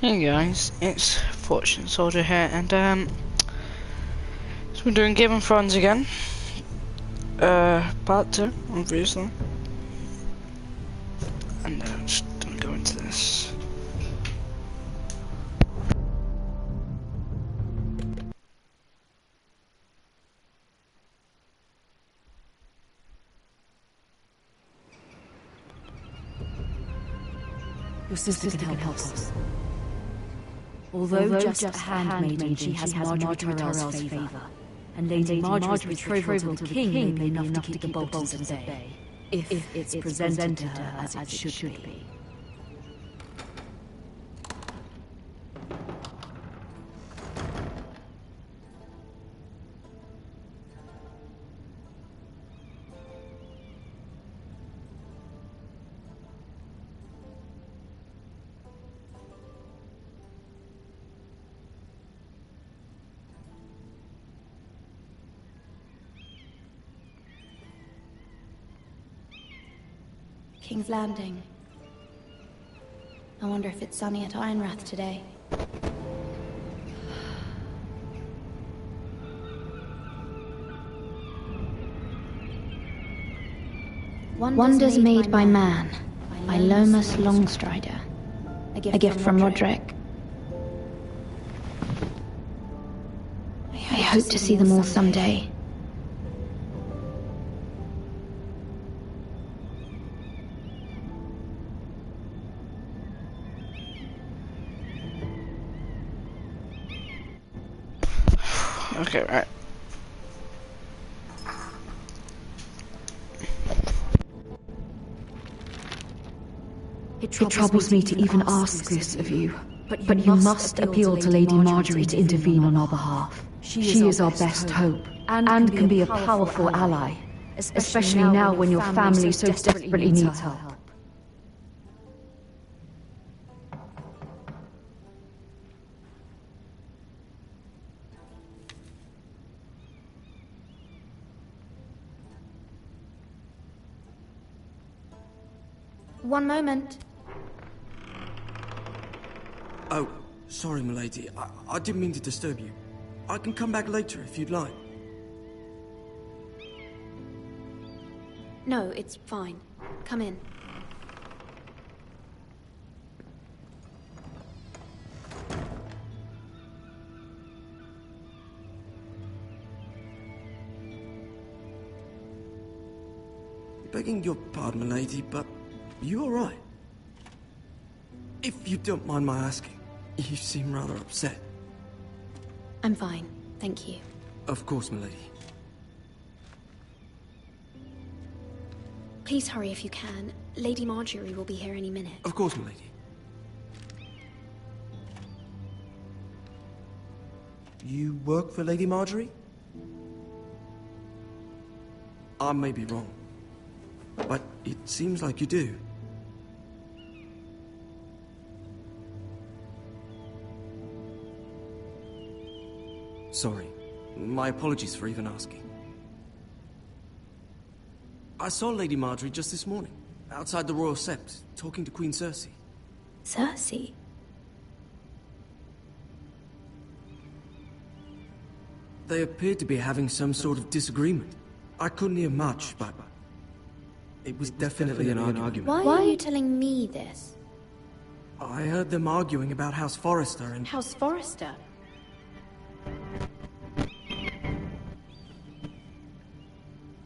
Hey guys, it's Fortune Soldier here, and so we're doing Game of Thrones again. Part 2, obviously. And just gonna go into this. Your sister can help us. Although just a handmaiden, she has Marjorie Tyrell's favour. And Lady Marjorie's betrothal to the king may be enough to keep the Boltons at bay, if it's presented to her as it should be. King's Landing. I wonder if it's sunny at Ironrath today. Wonders Made by Man, by Lomas Longstrider. A gift from Roderick. I hope to see them all someday. Okay, right. It troubles me to even ask this of you, but you must appeal to Lady Marjorie to intervene on our behalf. She is our best hope, and can be a powerful ally, especially now when your family so desperately needs help. One moment. Oh, sorry, milady. I didn't mean to disturb you. I can come back later if you'd like. No, it's fine. Come in. Begging your pardon, milady, but you all right? If you don't mind my asking, you seem rather upset. I'm fine, thank you. Of course, milady. Please hurry if you can. Lady Marjorie will be here any minute. Of course, milady. You work for Lady Marjorie? I may be wrong, but it seems like you do. Sorry. My apologies for even asking. I saw Lady Marjorie just this morning, outside the Royal Sept, talking to Queen Cersei. Cersei? They appeared to be having some sort of disagreement. I couldn't hear much, but it was definitely an argument. Why are you telling me this? I heard them arguing about House Forrester and... House Forrester?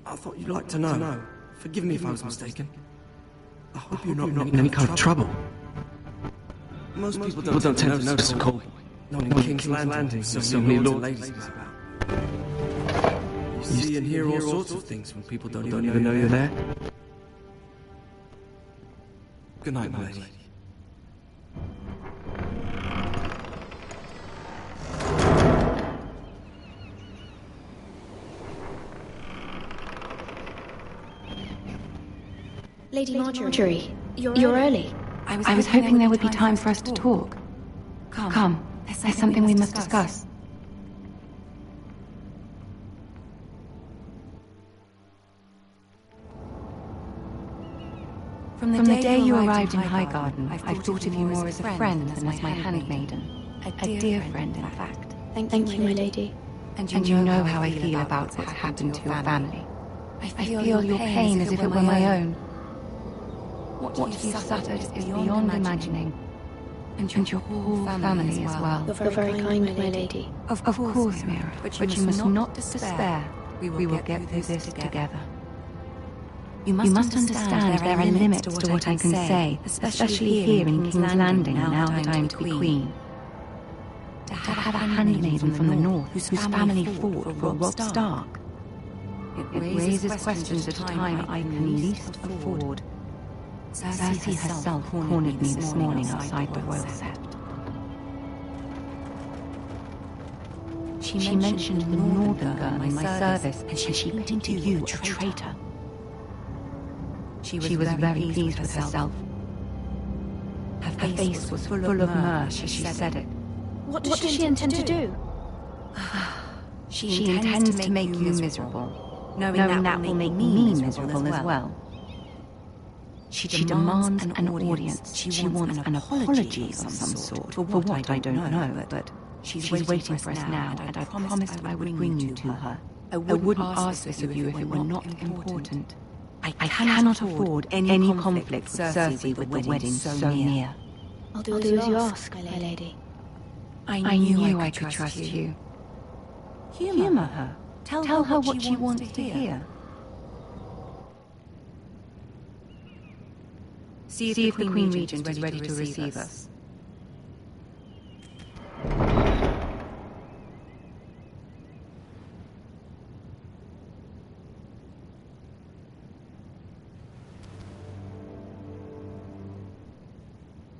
I thought you'd like to know. Forgive me if I was mistaken. I hope you're not in any kind of trouble. Most people don't tend to notice a call boy. Not in King's Landing, so many lords and ladies about. You see and hear all sorts of things when people don't even know you're there. Good night, my lady. Lady Marjorie, you're early. I was hoping there would be time for us to talk. Come, there's something we must discuss. From the day you arrived in Highgarden, I've thought of you more as a friend than as my handmaiden. A dear friend, in fact. Thank you, my lady. And you know how I feel about what's happened to your family. I feel your pain as if it were my own. What you've suffered is beyond imagining. And your whole family as well. You're very kind, my lady. Of course, Mira, but you must not despair. We will get through this together. You must understand there are limits to what I can say, especially here in King's Landing, now that I am to be queen. To have a handmaiden from the north whose family fought for Robb Stark. It raises questions at a time I can least afford. Cersei herself cornered me this morning outside the royal sept. She mentioned the northern girl in my service, and she painted you a traitor. She was very pleased with herself. Her face was full of mirth as she said it. What does she intend to do? She intends to make you miserable, knowing that will make me miserable as well. She demands an audience. She wants an apology of some sort, for what I don't know, but she's waiting for us now, and I promised I would bring you to her. I wouldn't ask this of you if it were not important. I cannot afford any conflict with Cersei with the wedding so near. I'll do as you ask, my lady. I knew I could trust you. Humor her. Tell her what she wants to hear. See if the Queen Regent is ready to receive us.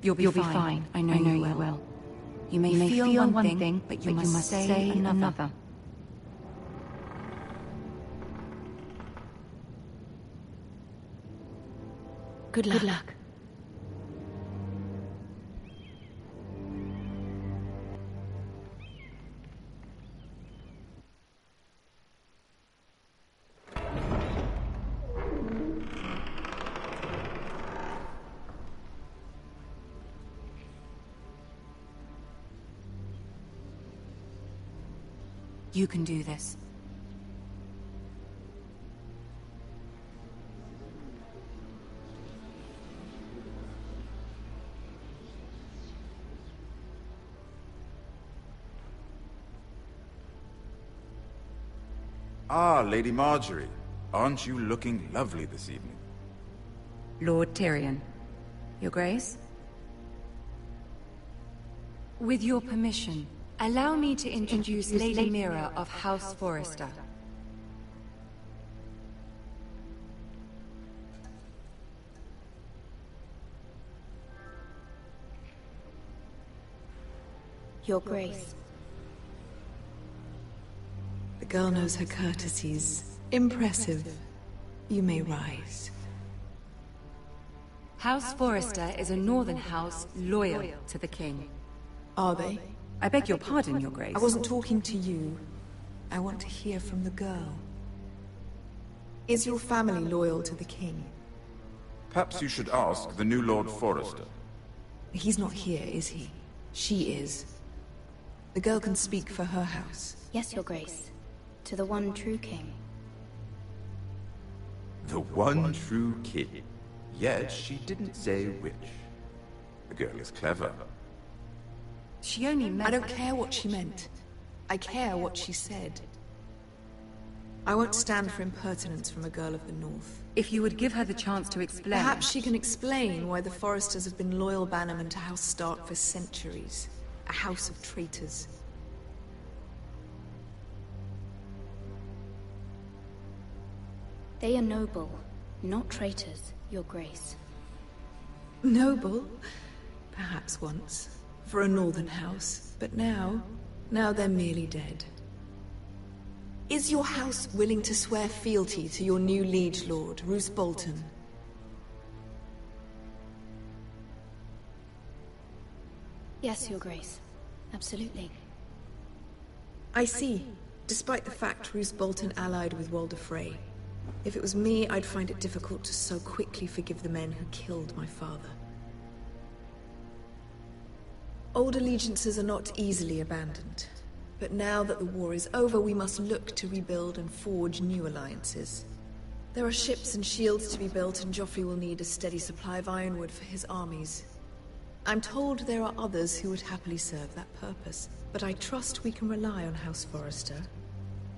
You'll be fine. I know you will. You may feel one thing, but you must say another. Good luck. You can do this. Ah, Lady Marjorie. Aren't you looking lovely this evening? Lord Tyrion. Your Grace? With your permission, allow me to introduce Lady Mira of House Forrester. Your Grace. The girl knows her courtesies. Impressive. You may rise. House Forrester is a northern house loyal to the king. Are they? I beg your pardon, Your Grace. I wasn't talking to you. I want to hear from the girl. Is your family loyal to the king? Perhaps you should ask the new Lord Forrester. He's not here, is he? She is. The girl can speak for her house. Yes, Your Grace. To the one true king. The one true king. Yet she didn't say which. The girl is clever. She only meant... I don't care what she meant. I care what she said. I won't stand for impertinence from a girl of the North. If you would give her the chance to explain... Perhaps she can explain why the Forresters have been loyal bannermen to House Stark for centuries. A house of traitors. They are noble, not traitors, Your Grace. Noble? Perhaps once. For a northern house. But now they're merely dead. Is your house willing to swear fealty to your new liege lord, Roose Bolton? Yes, Your Grace. Absolutely. I see. Despite the fact Roose Bolton allied with Walder Frey, If it was me, I'd find it difficult to so quickly forgive the men who killed my father. Old allegiances are not easily abandoned. But now that the war is over, we must look to rebuild and forge new alliances. There are ships and shields to be built, and Joffrey will need a steady supply of ironwood for his armies. I'm told there are others who would happily serve that purpose, but I trust we can rely on House Forrester.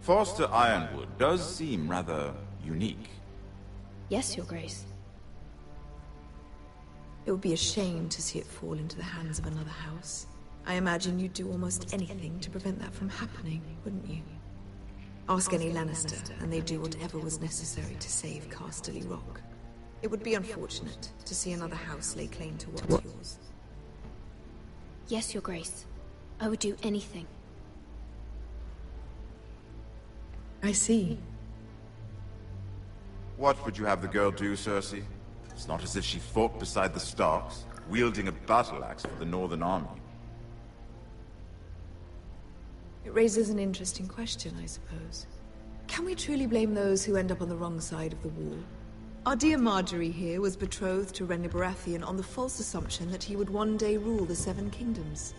Forster Ironwood does seem rather unique. Yes, Your Grace. It would be a shame to see it fall into the hands of another house. I imagine you'd do almost anything to prevent that from happening, wouldn't you? Ask any Lannister, and they'd do whatever was necessary to save Casterly Rock. It would be unfortunate to see another house lay claim to what's yours. Yes, Your Grace. I would do anything. I see. What would you have the girl do, Cersei? It's not as if she fought beside the Starks, wielding a battle axe for the Northern Army. It raises an interesting question, I suppose. Can we truly blame those who end up on the wrong side of the wall? Our dear Marjorie here was betrothed to Renly Baratheon on the false assumption that he would one day rule the Seven Kingdoms.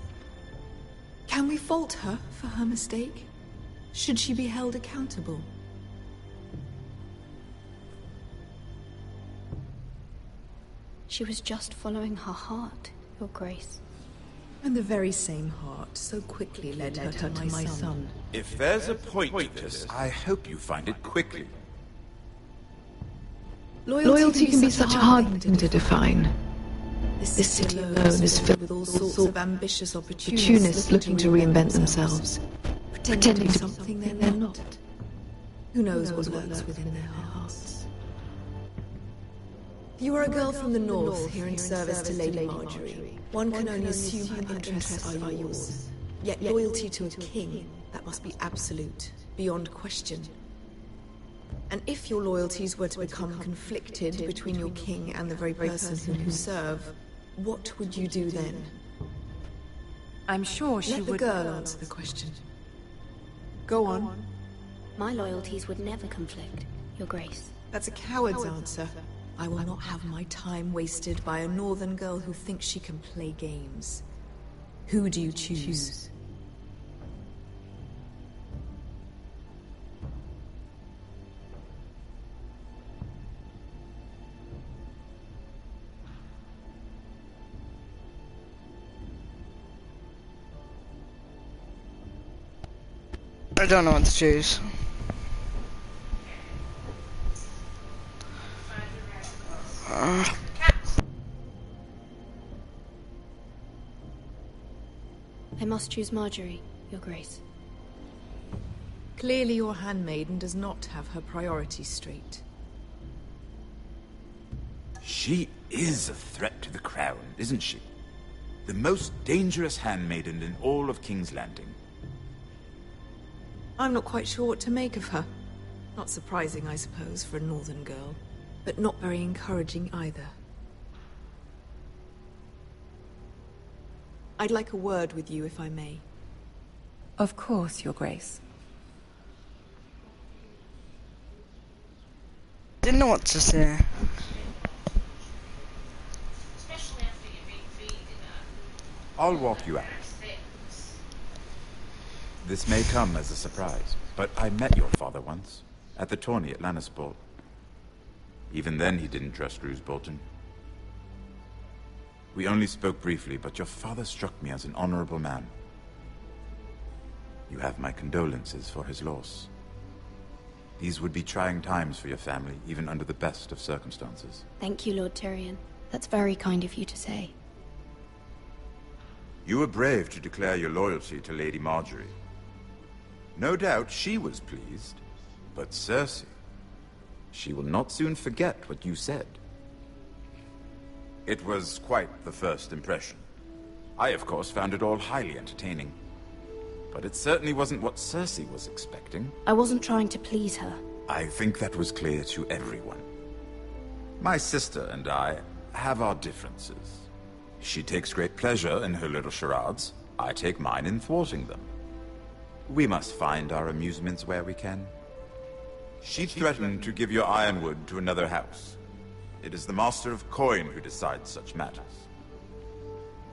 Can we fault her for her mistake? Should she be held accountable? She was just following her heart, Your Grace. And the very same heart so quickly led her to my son. If there's a point to this, I hope you find it quickly. Loyalty can be such a hard thing to define. This city alone is filled with all sorts of ambitious opportunists looking to reinvent themselves, pretending to be something they're not. Who knows what lurks within their hearts? You are a girl from the north, here in service to Lady Marjorie. One can only assume her interests are yours. Yet loyalty to a king, that must be absolute, beyond question. And if your loyalties were to become conflicted between your king and the very person whom you serve, what would you do then? I'm sure she would... Let the girl answer the question. Go on. My loyalties would never conflict, Your Grace. That's a coward's answer. I will not have my time wasted by a northern girl who thinks she can play games. Who do you choose? I don't know what to choose. I must choose Marjorie, Your Grace. Clearly your handmaiden does not have her priorities straight. She is a threat to the crown, isn't she? The most dangerous handmaiden in all of King's Landing. I'm not quite sure what to make of her. Not surprising, I suppose, for a northern girl, but not very encouraging either. I'd like a word with you, if I may. Of course, Your Grace. Didn't know what to say. I'll walk you out. This may come as a surprise, but I met your father once, at the tourney at Lannisport. Even then he didn't trust Roose Bolton. We only spoke briefly, but your father struck me as an honorable man. You have my condolences for his loss. These would be trying times for your family, even under the best of circumstances. Thank you, Lord Tyrion. That's very kind of you to say. You were brave to declare your loyalty to Lady Marjorie. No doubt she was pleased, but Cersei, she will not soon forget what you said. It was quite the first impression. I, of course, found it all highly entertaining. But it certainly wasn't what Cersei was expecting. I wasn't trying to please her. I think that was clear to everyone. My sister and I have our differences. She takes great pleasure in her little charades. I take mine in thwarting them. We must find our amusements where we can. She threatened to give your ironwood to another house. It is the Master of Coin who decides such matters.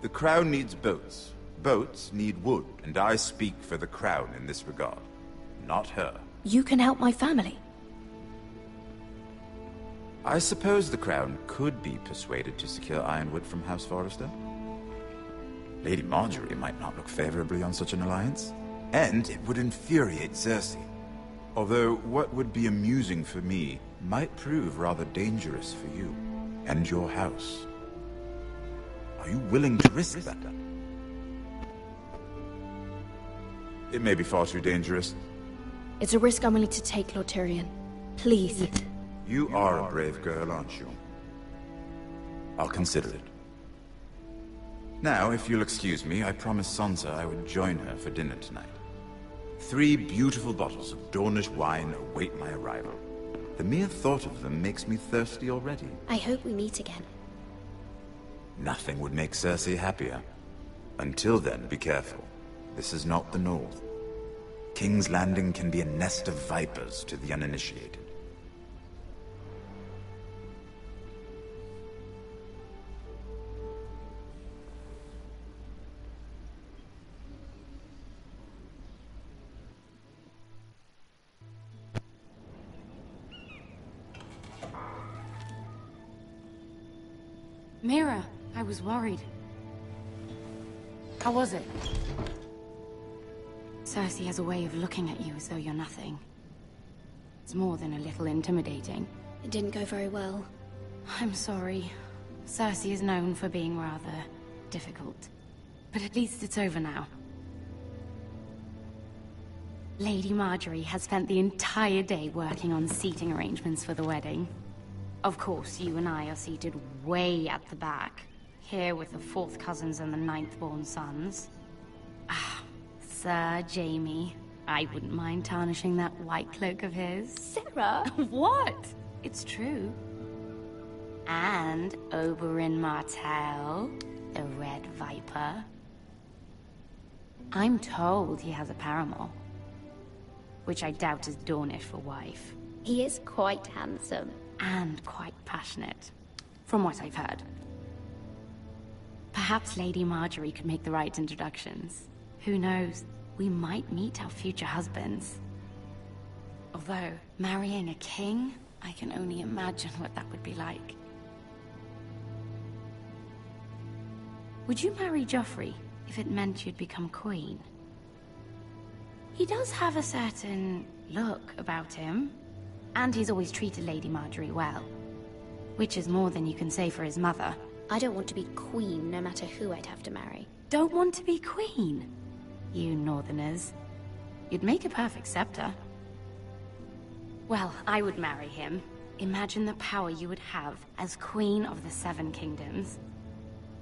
The Crown needs boats. Boats need wood, and I speak for the Crown in this regard. Not her. You can help my family. I suppose the Crown could be persuaded to secure ironwood from House Forrester. Lady Marjorie might not look favorably on such an alliance, and it would infuriate Cersei. Although what would be amusing for me might prove rather dangerous for you and your house. Are you willing to risk that? It may be far too dangerous. It's a risk I'm willing to take, Lord Tyrion. Please. You are a brave girl, aren't you? I'll consider it. Now, if you'll excuse me, I promised Sansa I would join her for dinner tonight. 3 beautiful bottles of Dornish wine await my arrival. The mere thought of them makes me thirsty already. I hope we meet again. Nothing would make Cersei happier. Until then, be careful. This is not the North. King's Landing can be a nest of vipers to the uninitiated. Mira, I was worried. How was it? Cersei has a way of looking at you as though you're nothing. It's more than a little intimidating. It didn't go very well. I'm sorry. Cersei is known for being rather difficult. But at least it's over now. Lady Marjorie has spent the entire day working on seating arrangements for the wedding. Of course, you and I are seated way at the back, here with the 4th cousins and the 9th-born sons. Ah, Sir Jaime. I wouldn't mind tarnishing that white cloak of his. Sarah! What? It's true. And Oberyn Martell, the Red Viper. I'm told he has a paramour, which I doubt is Dornish for wife. He is quite handsome. And quite passionate, from what I've heard. Perhaps Lady Marjorie could make the right introductions. Who knows? We might meet our future husbands. Although, marrying a king, I can only imagine what that would be like. Would you marry Joffrey if it meant you'd become queen? He does have a certain look about him. And he's always treated Lady Marjorie well. Which is more than you can say for his mother. I don't want to be queen, no matter who I'd have to marry. Don't want to be queen? You Northerners. You'd make a perfect scepter. Well, I would marry him. Imagine the power you would have as Queen of the 7 Kingdoms.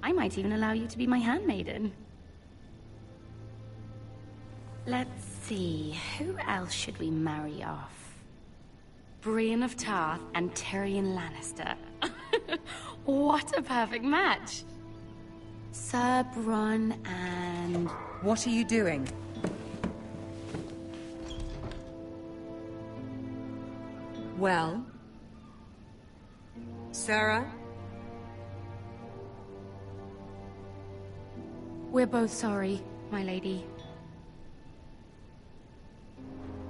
I might even allow you to be my handmaiden. Let's see, who else should we marry off? Brienne of Tarth and Tyrion Lannister. What a perfect match! Sir Bronn and... What are you doing? Well? Sarah? We're both sorry, my lady.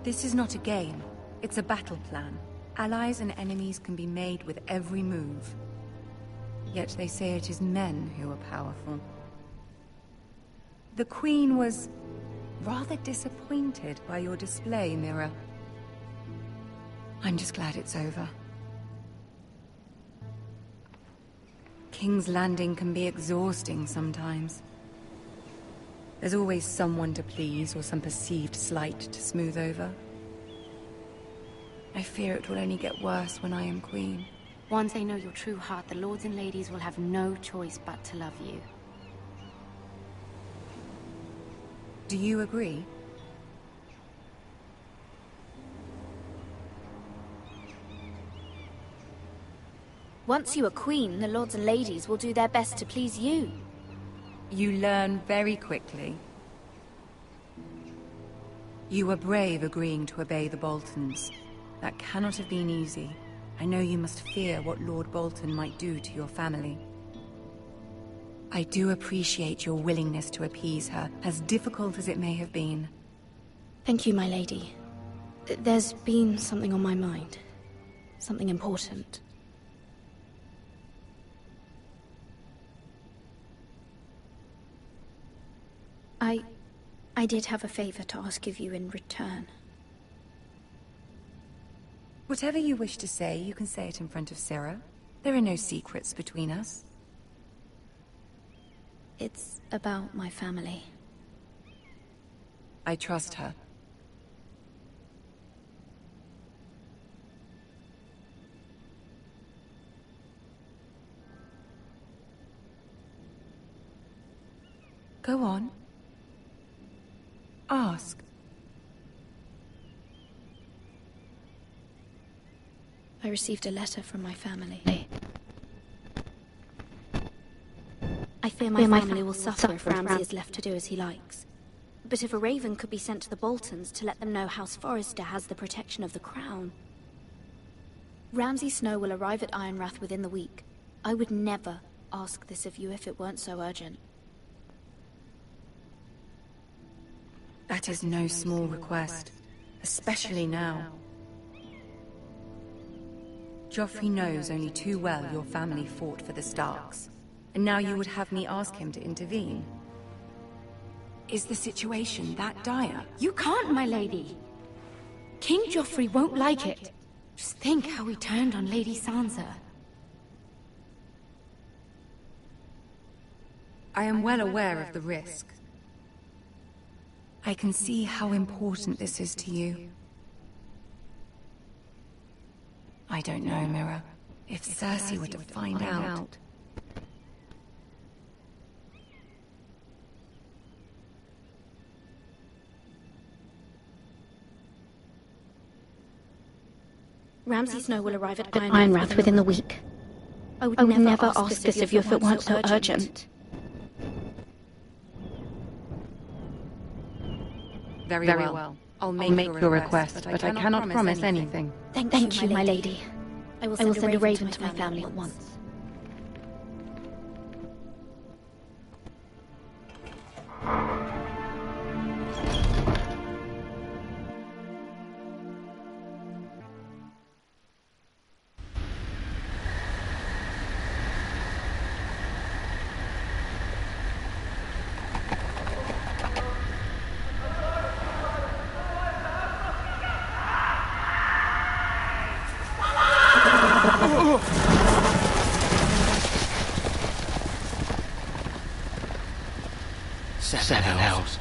This is not a game. It's a battle plan. Allies and enemies can be made with every move. Yet they say it is men who are powerful. The Queen was rather disappointed by your display, Mira. I'm just glad it's over. King's Landing can be exhausting sometimes. There's always someone to please or some perceived slight to smooth over. I fear it will only get worse when I am queen. Once they know your true heart, the lords and ladies will have no choice but to love you. Do you agree? Once you are queen, the lords and ladies will do their best to please you. You learn very quickly. You were brave agreeing to obey the Boltons. That cannot have been easy. I know you must fear what Lord Bolton might do to your family. I do appreciate your willingness to appease her, as difficult as it may have been. Thank you, my lady. There's been something on my mind. Something important. I did have a favor to ask of you in return. Whatever you wish to say, you can say it in front of Sarah. There are no secrets between us. It's about my family. I trust her. Go on. Ask. I received a letter from my family. I fear my family will suffer if Ramsay is left to do as he likes. But if a raven could be sent to the Boltons to let them know House Forrester has the protection of the crown. Ramsay Snow will arrive at Ironrath within the week. I would never ask this of you if it weren't so urgent. That is no small request, especially now. Joffrey knows only too well your family fought for the Starks, and now you would have me ask him to intervene. Is the situation that dire? You can't, my lady. King Joffrey won't like it. Just think how he turned on Lady Sansa. I am well aware of the risk. I can see how important this is to you. I don't know, Mira. If Cersei were to find out... Ramsay Snow will arrive at Ironrath within the week. I would never ask this of you if it weren't so urgent. Very well. I'll make your request, but I cannot promise anything. Thank you, my lady. I will send a raven to my family at once. Seven hells.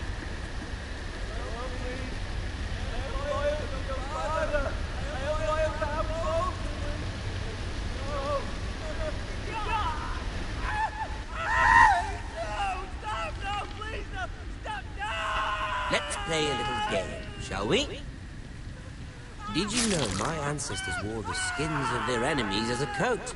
Let's play a little game, shall we? Did you know my ancestors wore the skins of their enemies as a coat?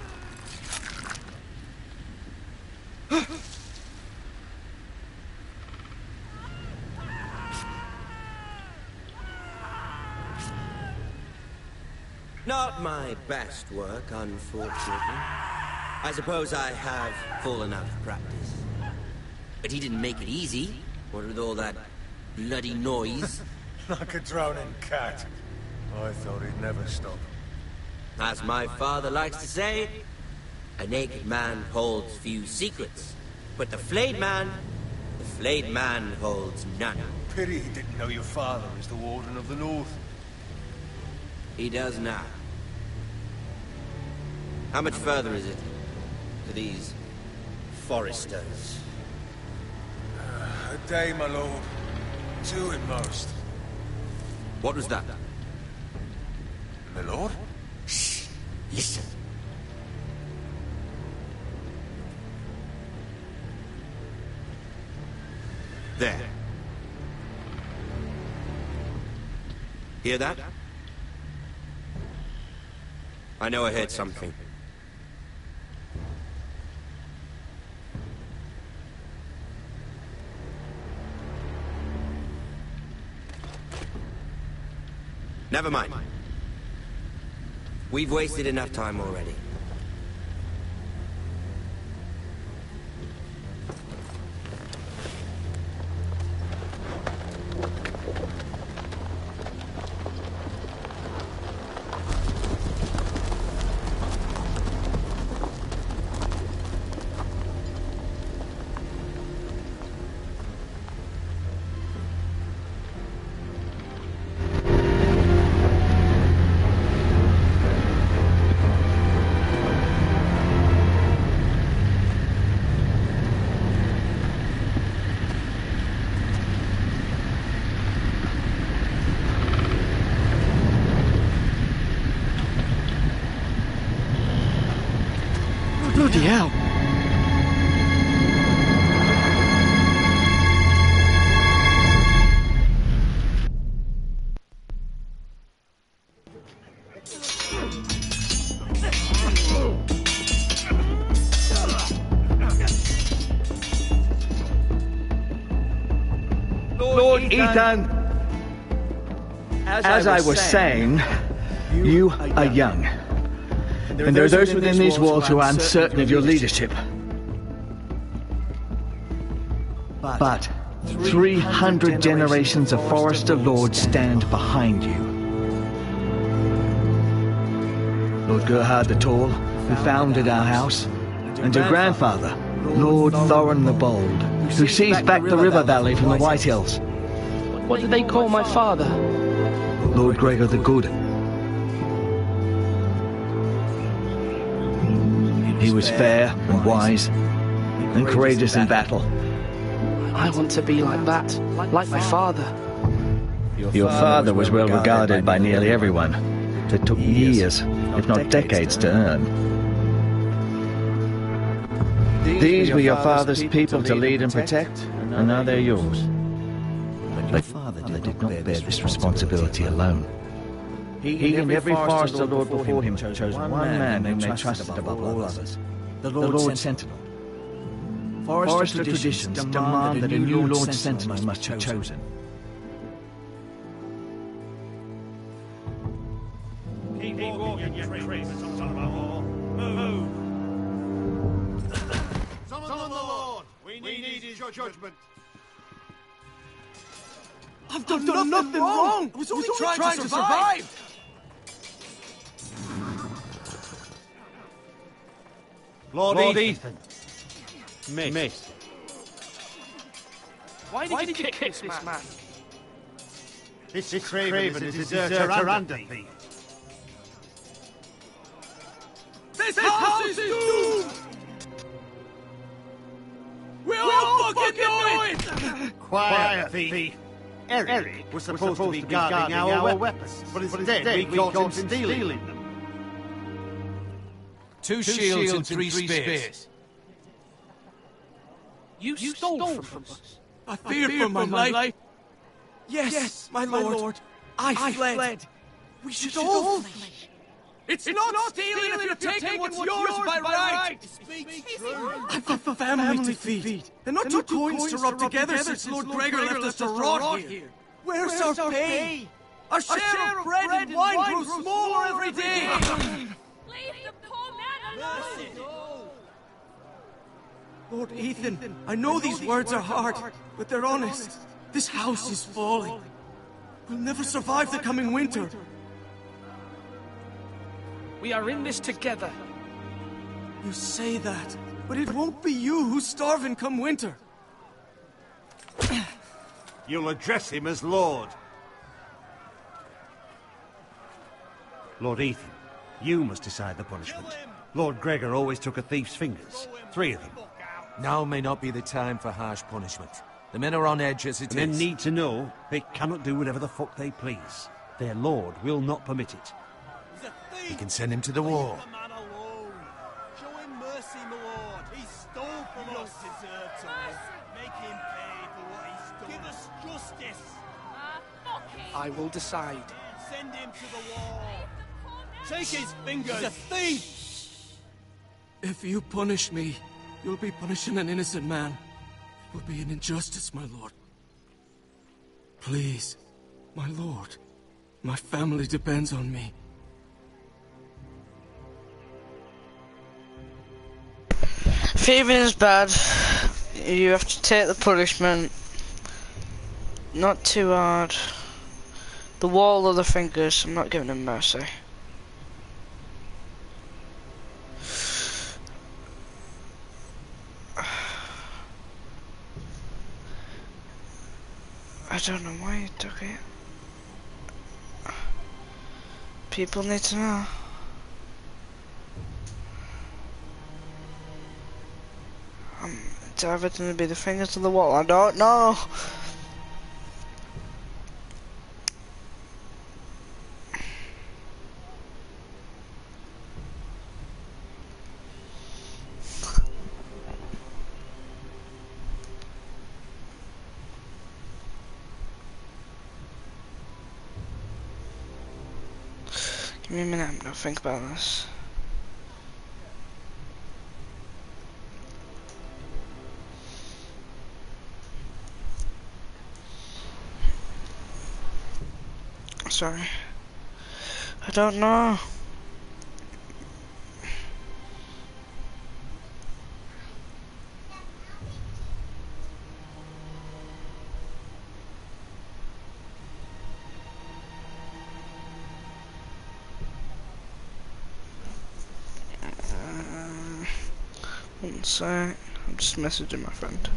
Not my best work, unfortunately. I suppose I have fallen out of practice. But he didn't make it easy, what with all that bloody noise. Like a droning cat. I thought he'd never stop. As my father likes to say, a naked man holds few secrets. But the flayed man holds none. Pity he didn't know your father is the Warden of the North. He does now. How much further is it to these Foresters? A day, my lord. 2 at most. What was that? My lord? Shh! Listen. There. Hear that? I know I heard something. Never mind. We've wasted enough time already. Bloody hell! Lord Ethan, as I was saying, you are young. And there are those within these walls who are uncertain of your leadership. But 300 generations of Forrester lords stand behind you. Lord Gerhard the Tall, who founded our house, and your grandfather, Lord Thorin the Bold, who seized back the river valley from the White Hills. What did they call my father? Lord Gregor the Good. He was fair and wise and courageous in battle. I want to be like that, like my father. Your father was well regarded by nearly everyone. It took years, if not decades, to earn. These were your father's people to lead and protect, and now they're yours. But your father did not bear this responsibility alone. He and every Forrester Lord before him chose one man whom they trusted above all others, the Lord Sentinel. Forrester traditions demand that a new Lord Sentinel must be chosen. Keep walking, you traitors, son of a whore. Move! Summon the Lord! We need his judgment. I've done nothing wrong! I was only trying to survive! Lord Ethan. Miss. Why did you kick this man? This Craven is a deserter and a thief. This house is doomed! We all fucking know it! Quiet, thief. Eric was supposed to be guarding our weapons, but instead we caught him stealing them. Two shields and three spears. You stole from us. I feared for my life. Yes, my lord. I fled. We should all flee. It's not stealing if you're taking what's yours by right. I've got family to feed. And not two coins to rub together since Lord Gregor left us to rot here. Where's our pay? Our share of bread and wine grows smaller every day. Leave the poor man alone! Lord Ethan, I know these words are hard, but they're honest. This house is falling. We'll never survive the coming winter. We are in this together. You say that, but it won't be you who's starving come winter. You'll address him as Lord. Lord Ethan, you must decide the punishment. Lord Gregor always took a thief's fingers. 3 of them. Now may not be the time for harsh punishment. The men are on edge as it is. Men need to know they cannot do whatever the fuck they please. Their lord will not permit it. We can send him to the wall. Show him mercy, my lord. He stole from us. Deserve to live. Make him pay for what he stole. Give us justice. I will decide. Send him to the wall. Take his fingers. He's a thief. If you punish me, you'll be punishing an innocent man. It will be an injustice, my lord. Please, my lord. My family depends on me. Thieving is bad. You have to take the punishment. Not too hard. The wall of the fingers, I'm not giving him mercy. I don't know why you took it. People need to know. It's either going to be the fingers of the wall, I don't know. Give me a minute, I'm gonna think about this. Sorry. I don't know. One sec. I'm just messaging my friend.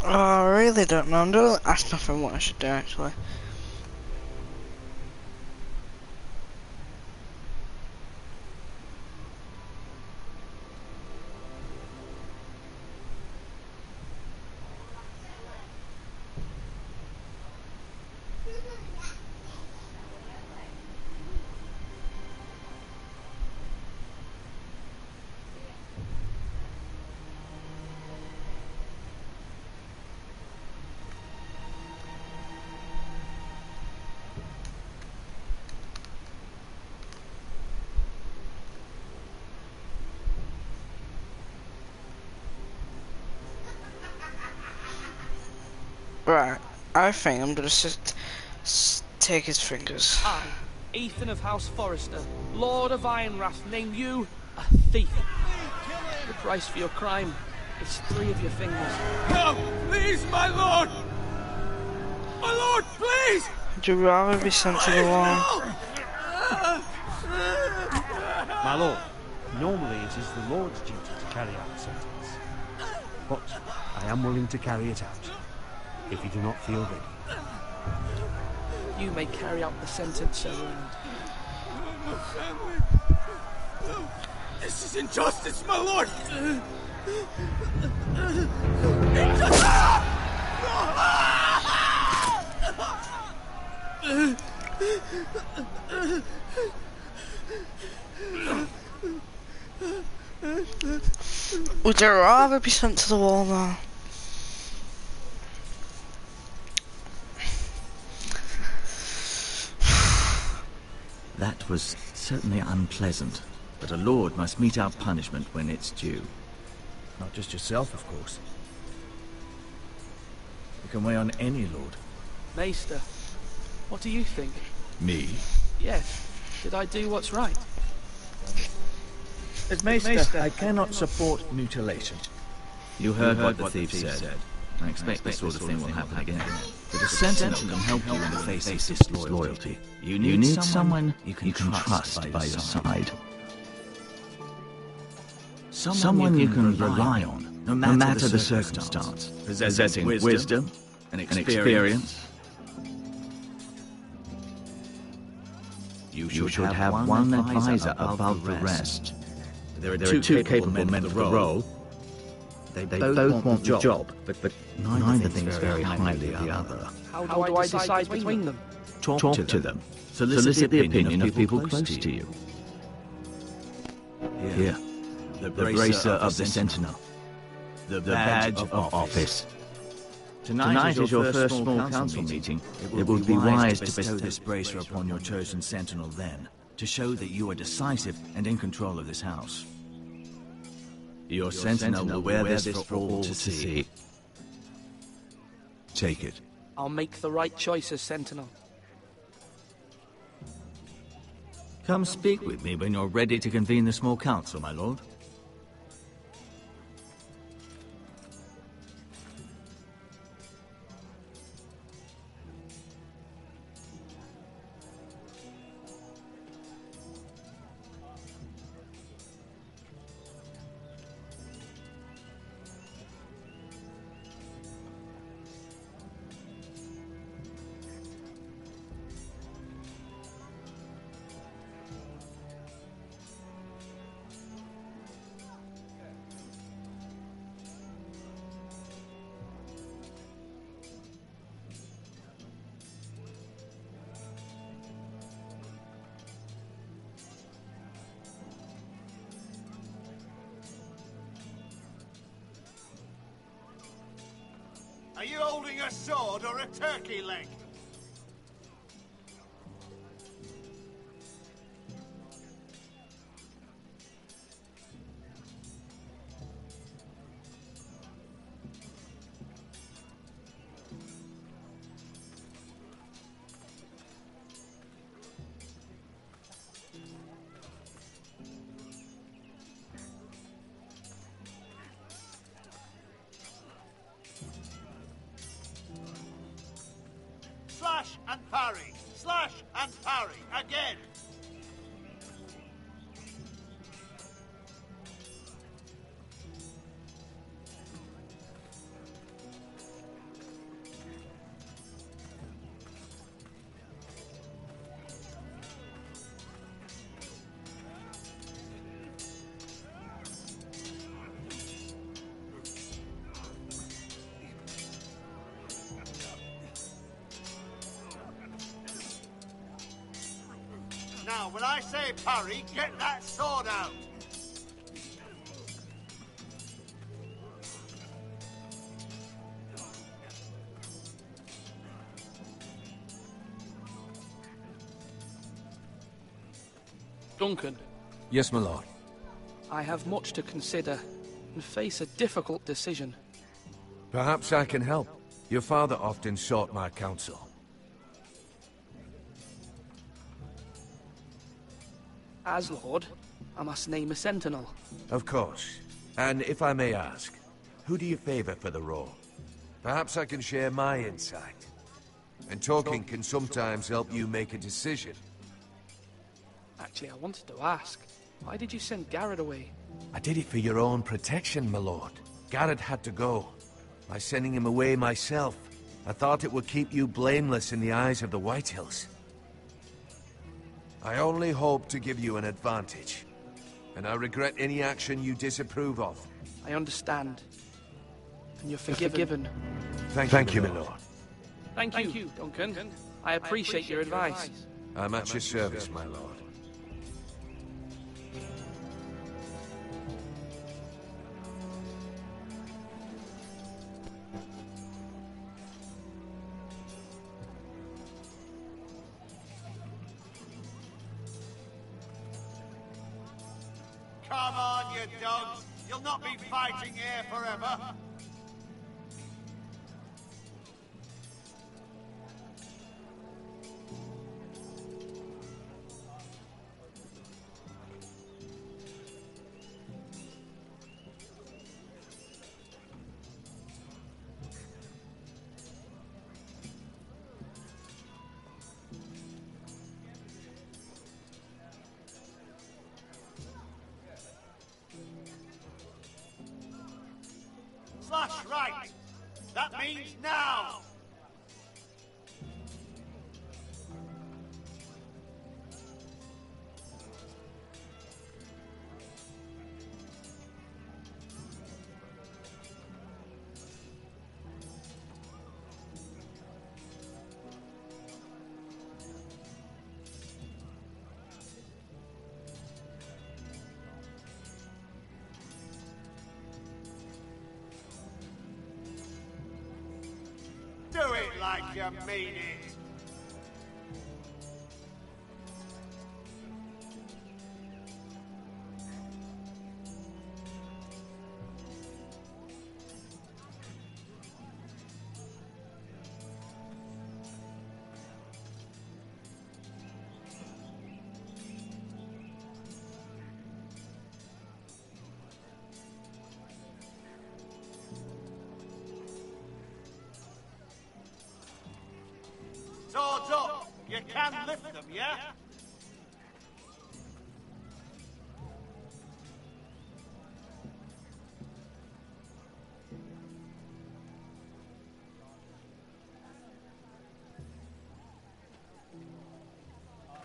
Oh, I really don't know. I'm doing ask nothing what I should do actually. Right, I think I'm gonna take his fingers. I, Ethan of House Forrester, Lord of Ironrath, name you a thief. The price for your crime is 3 of your fingers. No, please, my lord! My lord, please! Would you rather be sent to the wall? My lord, normally it is the Lord's duty to carry out the sentence. But I am willing to carry it out, if you do not feel ready. You may carry out the sentence, Sir Roland. My family. No, this is injustice, my lord! Would you rather be sent to the wall now? That was certainly unpleasant, but a lord must mete out punishment when it's due. Not just yourself, of course. You can weigh on any lord. Maester, what do you think? Me? Yes. Did I do what's right? As Maester, I cannot support mutilation. You heard what the thief said. I expect this sort of thing will happen again. But a sentinel can help you in the face of disloyalty. You need someone you can trust by your side. Someone you can rely on, no matter the circumstance. Possessing wisdom and experience. You should have one advisor above the rest. There are two capable men for the role. They both want the job, but neither thinks very highly of the other. How do I decide between them? Talk to them. Solicit the opinion of people close to you. Here, the bracer of the Sentinel. The badge of office. Tonight is your first small council meeting. It would be wise to bestow this bracer upon your chosen Sentinel then, to show that you are decisive and in control of this house. Your Sentinel will wear this for all to see. Take it. I'll make the right choice as Sentinel. Come speak with me when you're ready to convene the small council, my lord. Are you holding a sword or a turkey leg? Slash and parry! Slash and parry! Again! Now, when I say parry, get that sword out! Duncan. Yes, my lord. I have much to consider and face a difficult decision. Perhaps I can help. Your father often sought my counsel. As Lord, I must name a Sentinel. Of course. And if I may ask, who do you favor for the role? Perhaps I can share my insight. And talking can sometimes help you make a decision. Actually, I wanted to ask, why did you send Garrett away? I did it for your own protection, my lord. Garrett had to go. By sending him away myself, I thought it would keep you blameless in the eyes of the Whitehills. I only hope to give you an advantage, and I regret any action you disapprove of. I understand. And you're forgiven. Thank you, my lord. Thank you, Duncan. I appreciate your advice. I'm at your service, my lord. Come on, you dogs! You'll not be fighting here forever! Slash right! That means now! like you mean it. Swords up! You can lift them, yeah?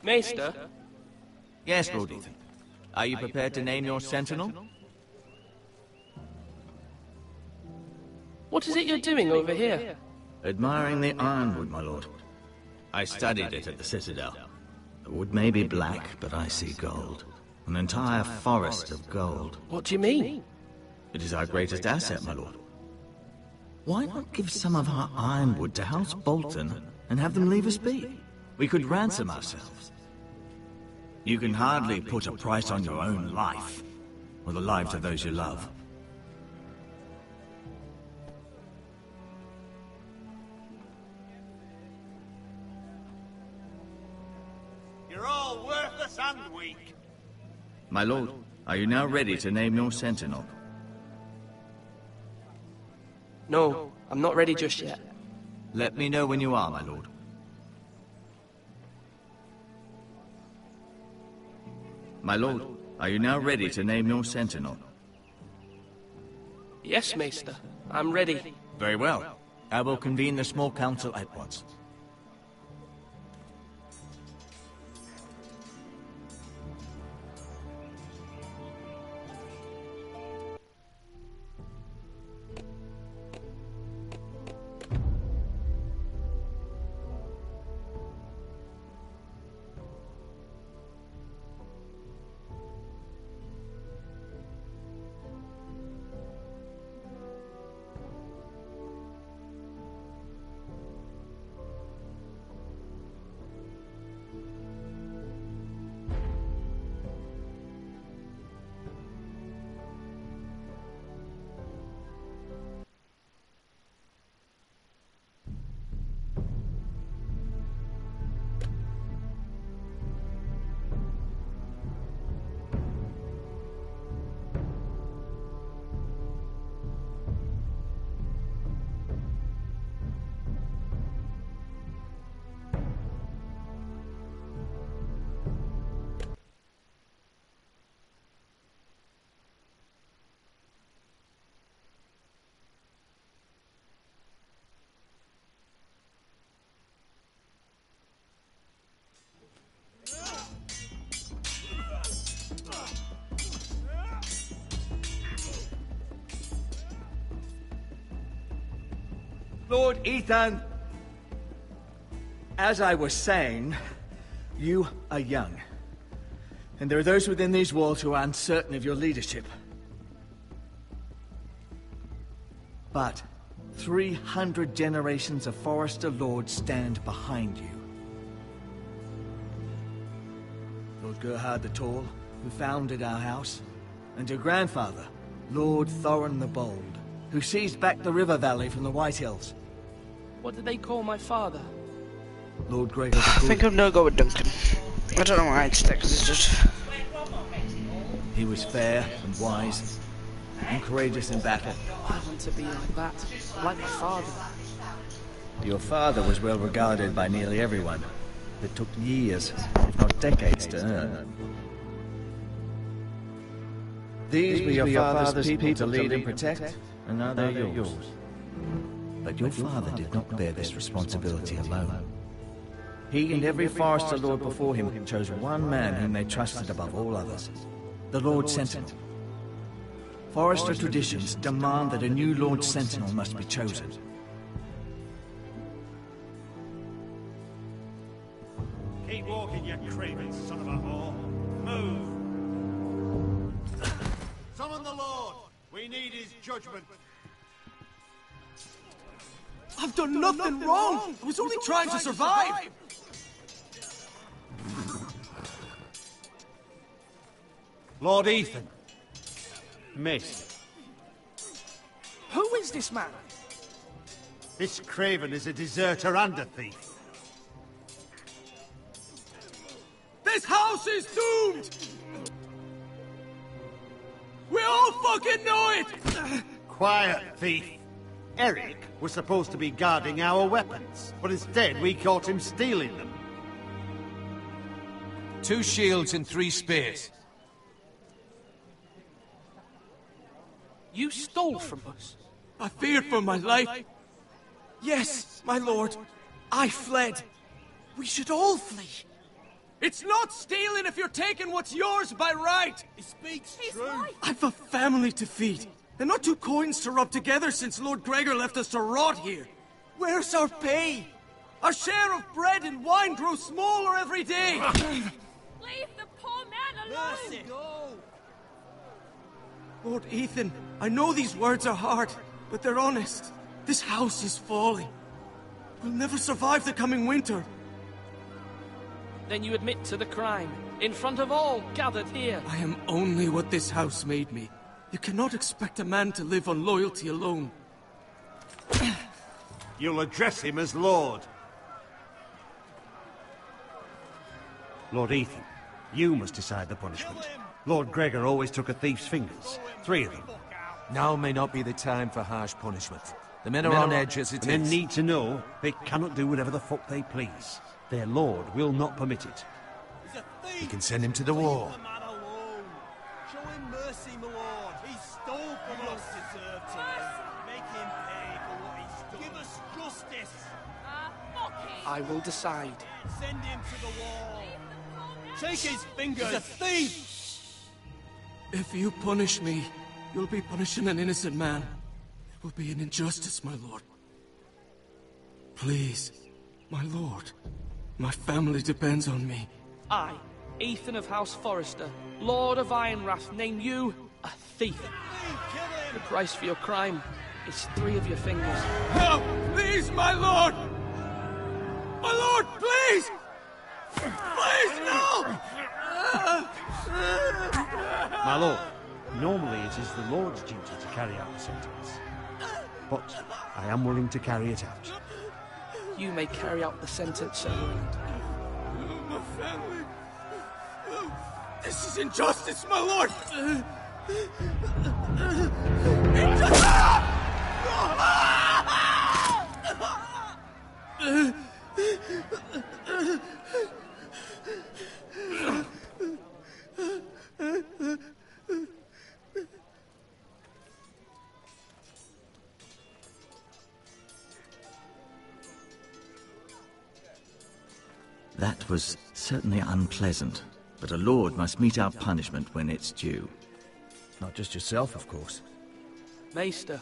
Maester? Yes, Lord Ethan. Are you prepared to name your sentinel? What is it you're doing over here? Admiring the ironwood, my lord. I studied it at the Citadel. The wood may be black, but I see gold. An entire forest of gold. What do you mean? It is our greatest asset, my lord. Why not give some of our ironwood to House Bolton and have them leave us be? We could ransom ourselves. You can hardly put a price on your own life, or the lives of those you love. You're all worthless and weak. My lord, are you now ready to name your sentinel? No, I'm not ready just yet. Let me know when you are, my lord. My lord, are you now ready to name your sentinel? Yes, Maester. I'm ready. Very well. I will convene the small council at once. Lord Ethan, as I was saying, you are young. And there are those within these walls who are uncertain of your leadership. But 300 generations of Forester Lords stand behind you. Lord Gerhard the Tall, who founded our house, and your grandfather, Lord Thorin the Bold, who seized back the river valley from the White Hills. What did they call my father? Lord Gregor the I think I'm no go with Duncan. I don't know why I'd stick, because it's just... He was fair and wise, and courageous in battle. I want to be like that, like my father. Your father was well regarded by nearly everyone. It took years, if not decades, to earn. These were your father's people to lead and protect, and now they're yours. But your father did not bear this responsibility alone. He and every Forester Lord before him chose one man whom they trusted above all others, the Lord Sentinel. Forester traditions demand that a new Lord Sentinel must be chosen. Keep walking, you craven son of a whore. Move! Summon the Lord! We need his judgment. I've done nothing wrong! I was only trying to survive! Lord Ethan. Miss. Who is this man? This craven is a deserter and a thief. This house is doomed! We all fucking know it! Quiet, thief. Eric was supposed to be guarding our weapons, but instead we caught him stealing them. 2 shields and 3 spears. You stole from us. I feared for my life. Yes, my lord. I fled. We should all flee. It's not stealing if you're taking what's yours by right. He speaks true. I've a family to feed. And not 2 coins to rub together since Lord Gregor left us to rot here. Where's our pay? Our share of bread and wine grows smaller every day. Leave the poor man alone! Mercy, go! Lord Ethan, I know these words are hard, but they're honest. This house is falling. We'll never survive the coming winter. Then you admit to the crime, in front of all gathered here. I am only what this house made me. You cannot expect a man to live on loyalty alone. You'll address him as Lord. Lord Ethan, you must decide the punishment. Lord Gregor always took a thief's fingers. 3 of them. Now may not be the time for harsh punishment. The men are on edge as it is. Men need to know they cannot do whatever the fuck they please. Their lord will not permit it. He's a thief! We can send him to the wall. Leave the man alone. Show him mercy, my lord. He stole from us. Deserve to live. Make him pay for what he stole. Give us justice. I will decide. Send him to the wall. Take his fingers. He's a thief! If you punish me, you'll be punishing an innocent man. It will be an injustice, my lord. Please, my lord. My family depends on me. I, Ethan of House Forrester, Lord of Ironrath, name you a thief. The price for your crime is 3 of your fingers. No! Please, my lord! My lord, please! Please, no! My lord, normally it is the Lord's duty to carry out the sentence. But I am willing to carry it out. You may carry out the sentence, Sir. My family... This is injustice, my lord! That was certainly unpleasant, but a lord must meet our punishment when it's due. Not just yourself, of course. Maester,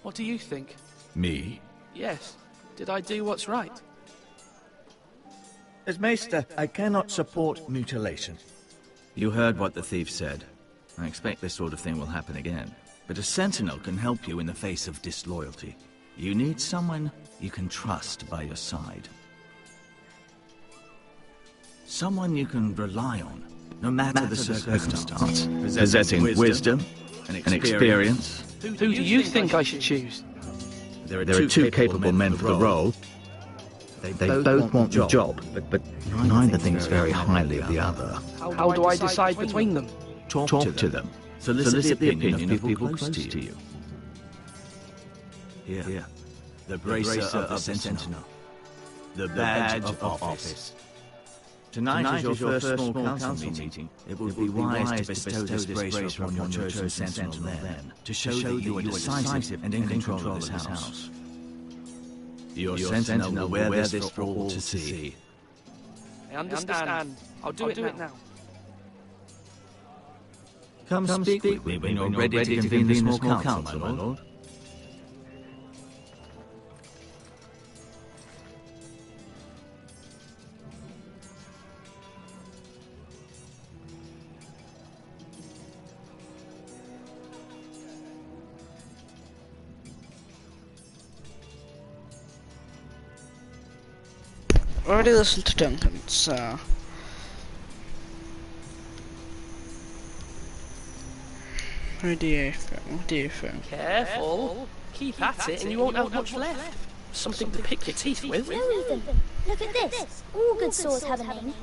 what do you think? Me? Yes. Did I do what's right? As Maester, I cannot support mutilation. You heard what the thief said. I expect this sort of thing will happen again. But a sentinel can help you in the face of disloyalty. You need someone you can trust by your side. Someone you can rely on, no matter the circumstance. Possessing wisdom and experience. Who do you think I should choose? There are 2 capable men for the role. They both want the job, but neither thinks very highly of the other. How do I decide between them? Talk to them. Solicit the opinion of people close to you. Here, the bracer of the sentinel. The badge of office. Tonight is your first small council meeting. It would be wise to bestow this bracer upon your chosen sentinel then, to show that you are decisive and in control of this house. Your sentinel will wear this for all to see. I understand. I'll do it now. Come speak with me when you're ready to convene the small council, my lord. already listened to Duncan, so... What do you think? Careful. Keep at it and you won't have much left. Something to pick your teeth with. No, Ethan. Look at this. All good swords have a name.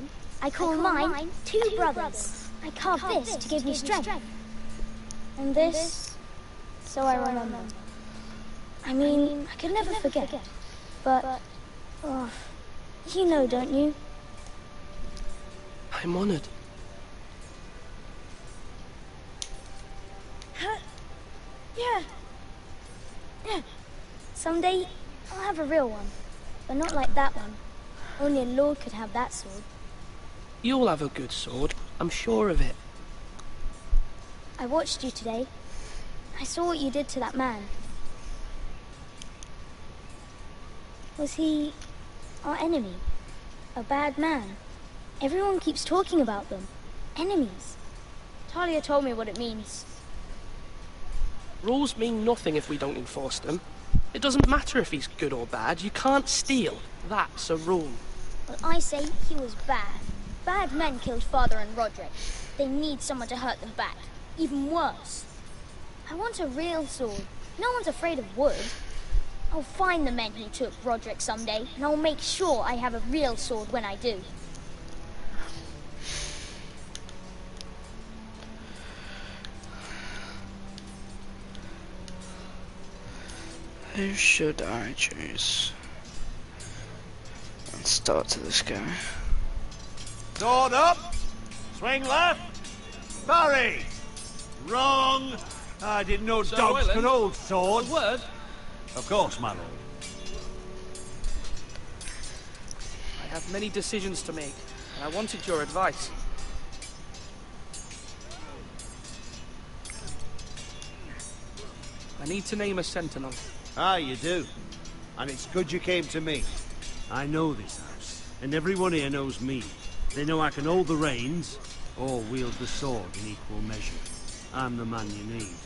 I call mine Two Brothers. I carved this to give me strength. And this, so I remember. I mean, I could never forget. But, oh, you know, don't you? I'm honored. Yeah. Someday, I'll have a real one. But not like that one. Only a lord could have that sword. You'll have a good sword. I'm sure of it. I watched you today. I saw what you did to that man. Was he our enemy? A bad man? Everyone keeps talking about them. Enemies. Talia told me what it means. Rules mean nothing if we don't enforce them. It doesn't matter if he's good or bad. You can't steal. That's a rule. Well, I say he was bad. Bad men killed Father and Roderick. They need someone to hurt them back. Even worse. I want a real sword. No one's afraid of wood. I'll find the men who took Roderick someday, and I'll make sure I have a real sword when I do. Who should I choose? Let's start to this guy. Sword up! Swing left! Parry! Wrong! I didn't know Sir dogs Royland, could hold swords. A word? Of course, my lord. I have many decisions to make, and I wanted your advice. I need to name a sentinel. Ah, you do. And it's good you came to me. I know this house, and everyone here knows me. They know I can hold the reins, or wield the sword in equal measure. I'm the man you need.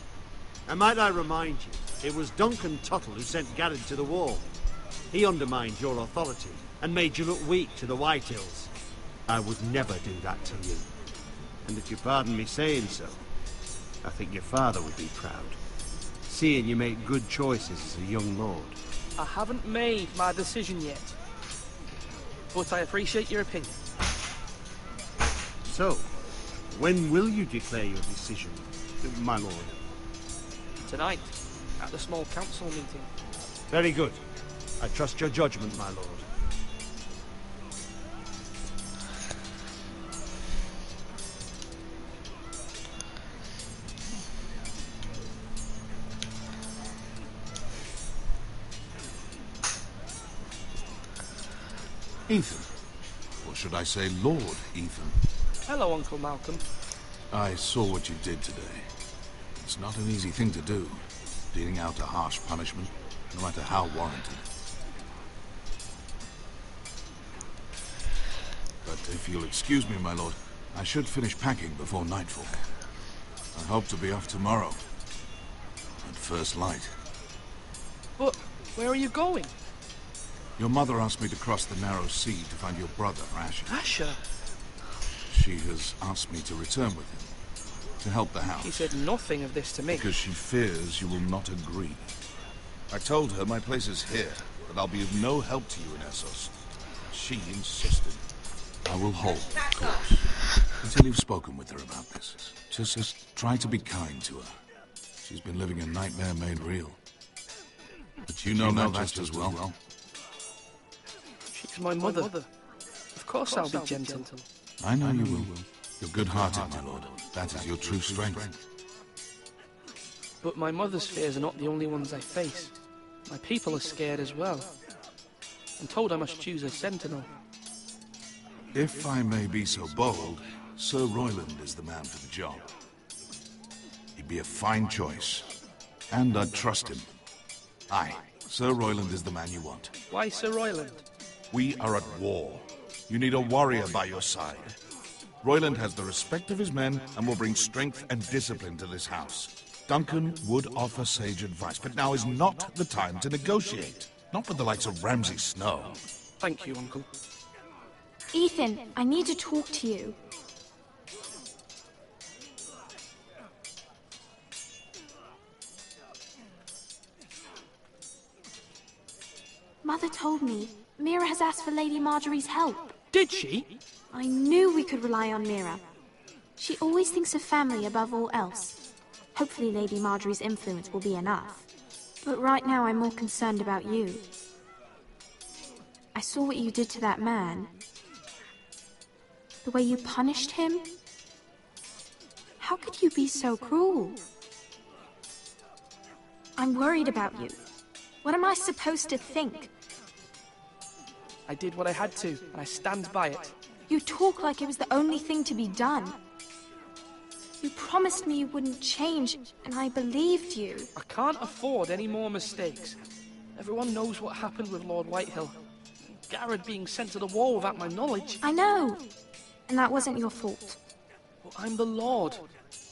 And might I remind you, it was Duncan Tuttle who sent Garrett to the wall. He undermined your authority, and made you look weak to the Whitehills. I would never do that to you. And if you pardon me saying so, I think your father would be proud. Seeing you make good choices as a young lord. I haven't made my decision yet, but I appreciate your opinion. So, when will you declare your decision, my lord? Tonight, at the small council meeting. Very good. I trust your judgment, my lord. Ethan. Or should I say Lord Ethan? Hello, Uncle Malcolm. I saw what you did today. It's not an easy thing to do, dealing out a harsh punishment, no matter how warranted. But if you'll excuse me, my lord, I should finish packing before nightfall. I hope to be off tomorrow, at first light. But where are you going? Your mother asked me to cross the narrow sea to find your brother, Asher. Asher? She has asked me to return with him, to help the house. She said nothing of this to me. Because she fears you will not agree. I told her my place is here, that I'll be of no help to you in Essos. She insisted. I will hold, of course, until you've spoken with her about this. Just try to be kind to her. She's been living a nightmare made real. But you know that just as well. She's my mother. Of course I'll be gentle. I know you will. You're good-hearted, my lord. That is your true strength. But my mother's fears are not the only ones I face. My people are scared as well. I'm told I must choose a sentinel. If I may be so bold, Sir Royland is the man for the job. He'd be a fine choice, and I'd trust him. Aye, Sir Royland is the man you want. Why Sir Royland? We are at war. You need a warrior by your side. Royland has the respect of his men and will bring strength and discipline to this house. Duncan would offer sage advice, but now is not the time to negotiate. Not with the likes of Ramsay Snow. Thank you, Uncle. Ethan, I need to talk to you. Mother told me Mira has asked for Lady Marjorie's help. Did she? I knew we could rely on Mira. She always thinks of family above all else. Hopefully Lady Marjorie's influence will be enough. But right now I'm more concerned about you. I saw what you did to that man. The way you punished him. How could you be so cruel? I'm worried about you. What am I supposed to think? I did what I had to, and I stand by it. You talk like it was the only thing to be done. You promised me you wouldn't change, and I believed you. I can't afford any more mistakes. Everyone knows what happened with Lord Whitehill. Garrett being sent to the wall without my knowledge. I know. And that wasn't your fault. Well, I'm the Lord.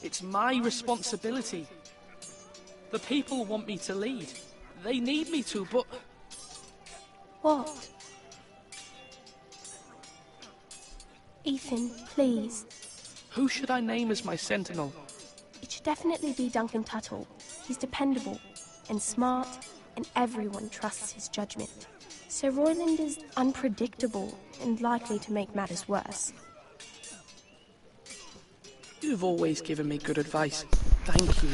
It's my responsibility. The people want me to lead. They need me to, but... What? Ethan, please. Who should I name as my sentinel? It should definitely be Duncan Tuttle. He's dependable and smart, and everyone trusts his judgment. Sir Royland is unpredictable and likely to make matters worse. You've always given me good advice. Thank you.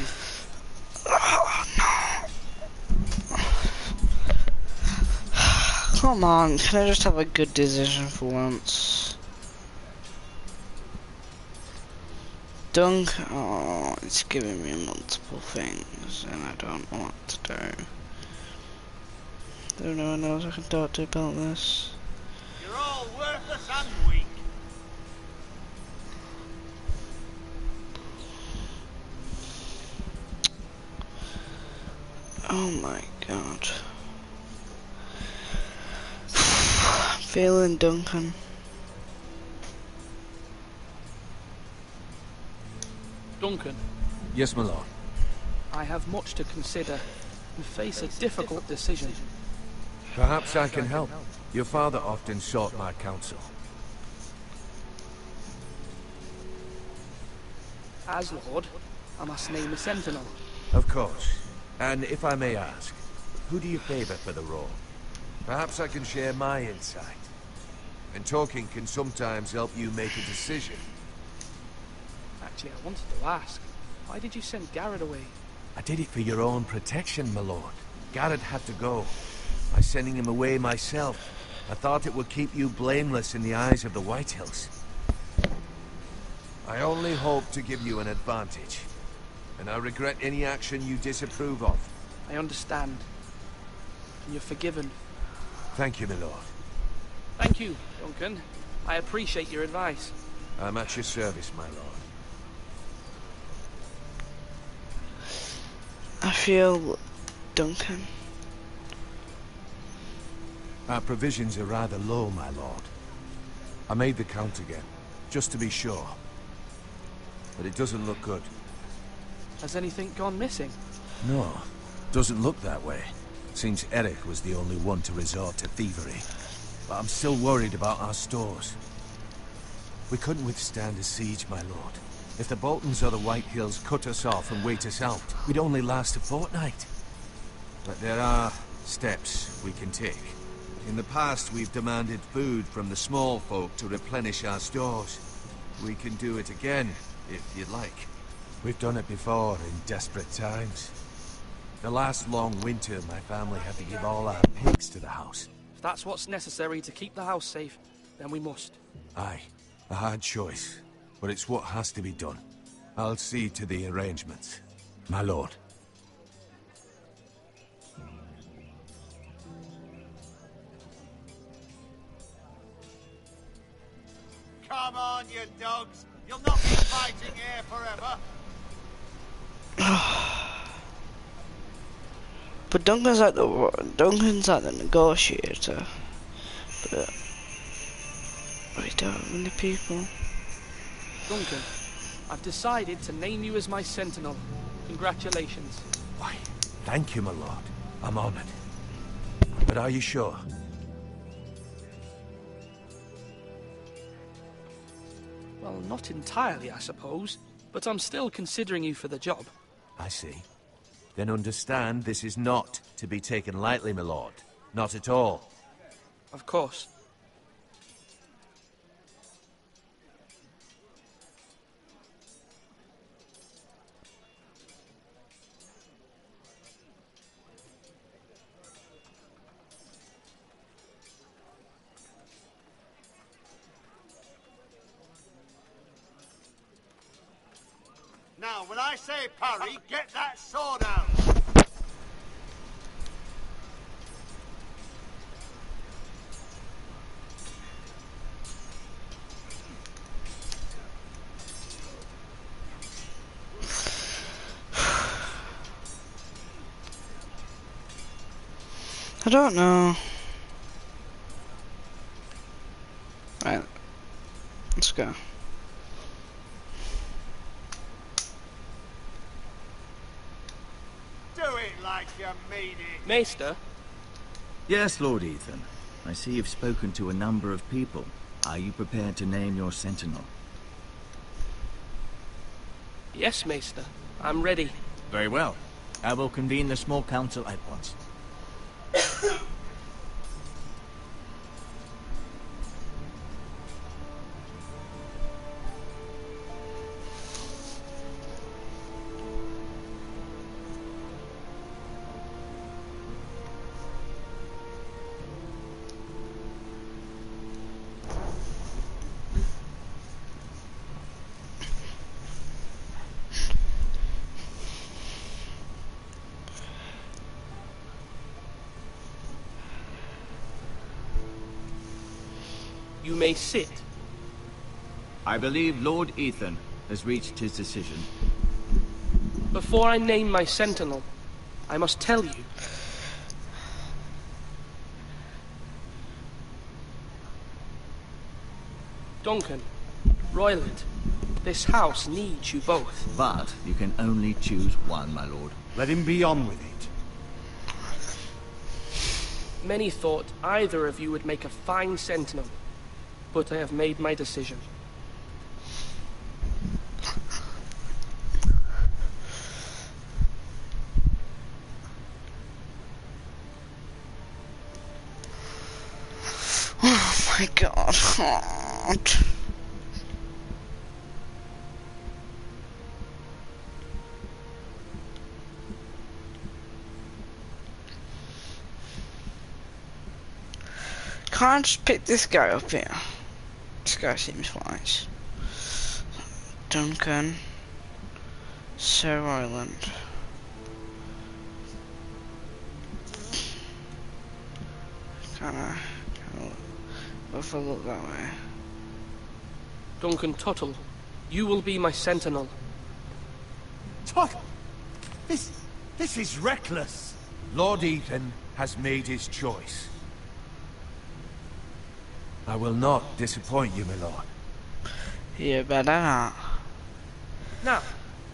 Come on, can I just have a good decision for once? Oh, it's giving me multiple things, and I don't know what to do. There's no one else I can talk to about this. You're all worthless and weak. Oh my god. Feeling Duncan. Duncan. Yes, my lord. I have much to consider and face a difficult decision. Perhaps I can help. Your father often sought my counsel. As Lord, I must name a sentinel. Of course. And if I may ask, who do you favor for the role? Perhaps I can share my insight. And talking can sometimes help you make a decision. Actually, I wanted to ask, why did you send Garrett away? I did it for your own protection, my lord. Garrett had to go. By sending him away myself, I thought it would keep you blameless in the eyes of the Whitehills. I only hope to give you an advantage, and I regret any action you disapprove of. I understand. And you're forgiven. Thank you, my lord. Thank you, Duncan. I appreciate your advice. I'm at your service, my lord. I feel Duncan. Our provisions are rather low, my lord. I made the count again, just to be sure. But it doesn't look good. Has anything gone missing? No, doesn't look that way. Seems Eric was the only one to resort to thievery. But I'm still worried about our stores. We couldn't withstand a siege, my lord. If the Boltons or the Whitehills cut us off and wait us out, we'd only last a fortnight. But there are steps we can take. In the past, we've demanded food from the small folk to replenish our stores. We can do it again, if you'd like. We've done it before in desperate times. The last long winter, my family had to give all our pigs to the house. If that's what's necessary to keep the house safe, then we must. Aye, a hard choice, but it's what has to be done. I'll see to the arrangements, my lord. Come on, you dogs. You'll not be fighting here forever. But Duncan's like the negotiator. But we don't have any people. Duncan, I've decided to name you as my sentinel. Congratulations. Why, thank you, my lord. I'm honored. But are you sure? Well, not entirely, I suppose. But I'm still considering you for the job. I see. Then understand this is not to be taken lightly, my lord. Not at all. Of course. Now, when I say parry, get that sword out! I don't know. Right. Let's go. Do it like you mean it! Maester? Yes, Lord Ethan. I see you've spoken to a number of people. Are you prepared to name your sentinel? Yes, Maester. I'm ready. Very well. I will convene the small council at once. You may sit. I believe Lord Ethan has reached his decision. Before I name my sentinel, I must tell you. Duncan, Royland, this house needs you both. But you can only choose one, my lord. Let him be on with it. Many thought either of you would make a fine sentinel, but I have made my decision. Oh my god. Can't just pick this guy up here. This guy seems wise. Duncan. Sir Royland. Kinda if I look that way. Duncan Tuttle, you will be my sentinel. Tuttle! This is reckless! Lord Ethan has made his choice. I will not disappoint you, my lord. You better not. Now,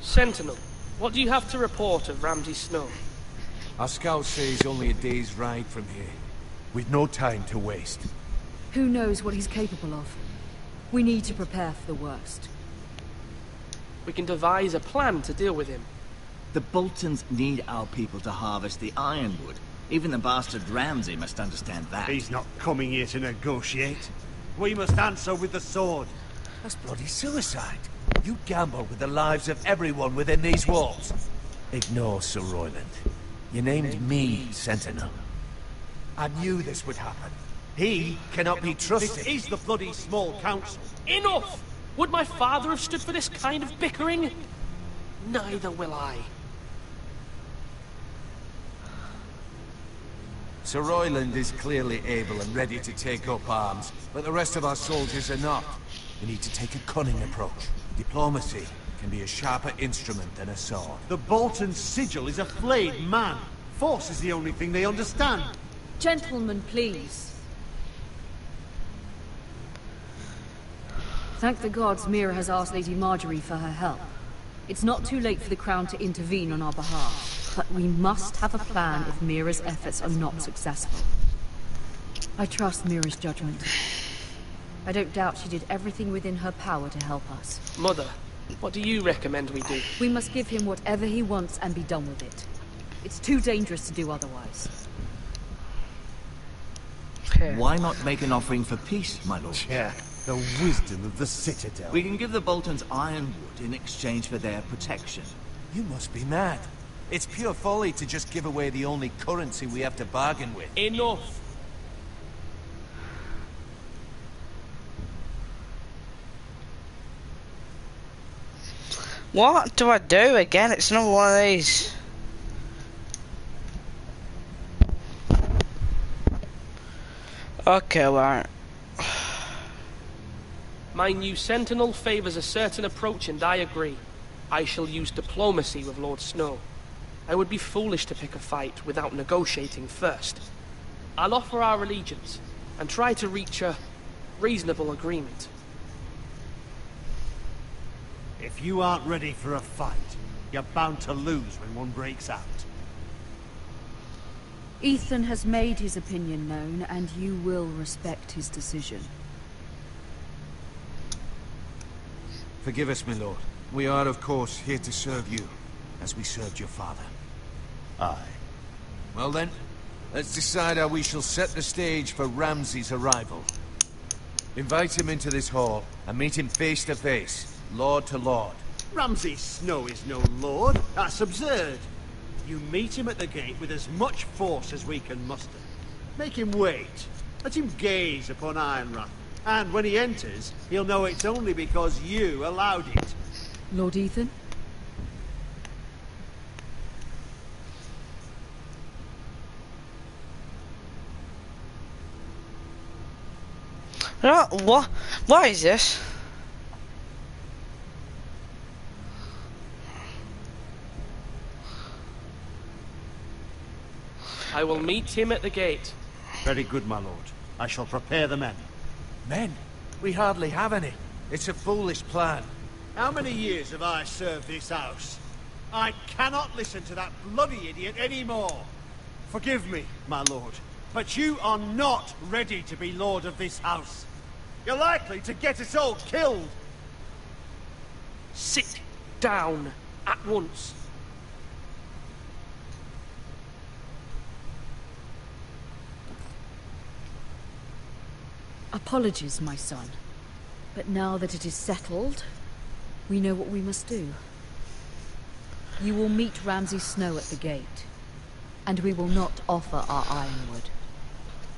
Sentinel, what do you have to report of Ramsay Snow? Our scouts say he's only a day's ride from here. We've no time to waste. Who knows what he's capable of? We need to prepare for the worst. We can devise a plan to deal with him. The Boltons need our people to harvest the ironwood. Even the bastard Ramsay must understand that. He's not coming here to negotiate. We must answer with the sword. That's bloody suicide. You gamble with the lives of everyone within these walls. Ignore Sir Royland. You named me Sentinel. I knew this would happen. He cannot be trusted. This is the bloody small council. Enough! Would my father have stood for this kind of bickering? Neither will I. Sir Royland is clearly able and ready to take up arms, but the rest of our soldiers are not. We need to take a cunning approach. Diplomacy can be a sharper instrument than a sword. The Bolton sigil is a flayed man. Force is the only thing they understand. Gentlemen, please. Thank the gods Mira has asked Lady Marjorie for her help. It's not too late for the Crown to intervene on our behalf, but we must have a plan if Mira's efforts are not successful. I trust Mira's judgment. I don't doubt she did everything within her power to help us. Mother, what do you recommend we do? We must give him whatever he wants and be done with it. It's too dangerous to do otherwise. Why not make an offering for peace, my lord? Yeah, the wisdom of the Citadel. We can give the Boltons ironwood in exchange for their protection. You must be mad. It's pure folly to just give away the only currency we have to bargain with. Enough! What do I do again? It's another one of these. Okay, right. My new sentinel favours a certain approach, and I agree. I shall use diplomacy with Lord Snow. I would be foolish to pick a fight without negotiating first. I'll offer our allegiance, and try to reach a reasonable agreement. If you aren't ready for a fight, you're bound to lose when one breaks out. Ethan has made his opinion known, and you will respect his decision. Forgive us, my lord. We are, of course, here to serve you, as we served your father. Aye. Well then, let's decide how we shall set the stage for Ramsay's arrival. Invite him into this hall, and meet him face to face, lord to lord. Ramsay Snow is no lord. That's absurd. You meet him at the gate with as much force as we can muster. Make him wait. Let him gaze upon Ironrath. And when he enters, he'll know it's only because you allowed it. Lord Ethan? What? What is this? I will meet him at the gate. Very good, my lord. I shall prepare the men. Men? We hardly have any. It's a foolish plan. How many years have I served this house? I cannot listen to that bloody idiot anymore. Forgive me, my lord, but you are not ready to be lord of this house. You're likely to get us all killed. Sit down at once. Apologies, my son. But now that it is settled, we know what we must do. You will meet Ramsay Snow at the gate, and we will not offer our ironwood.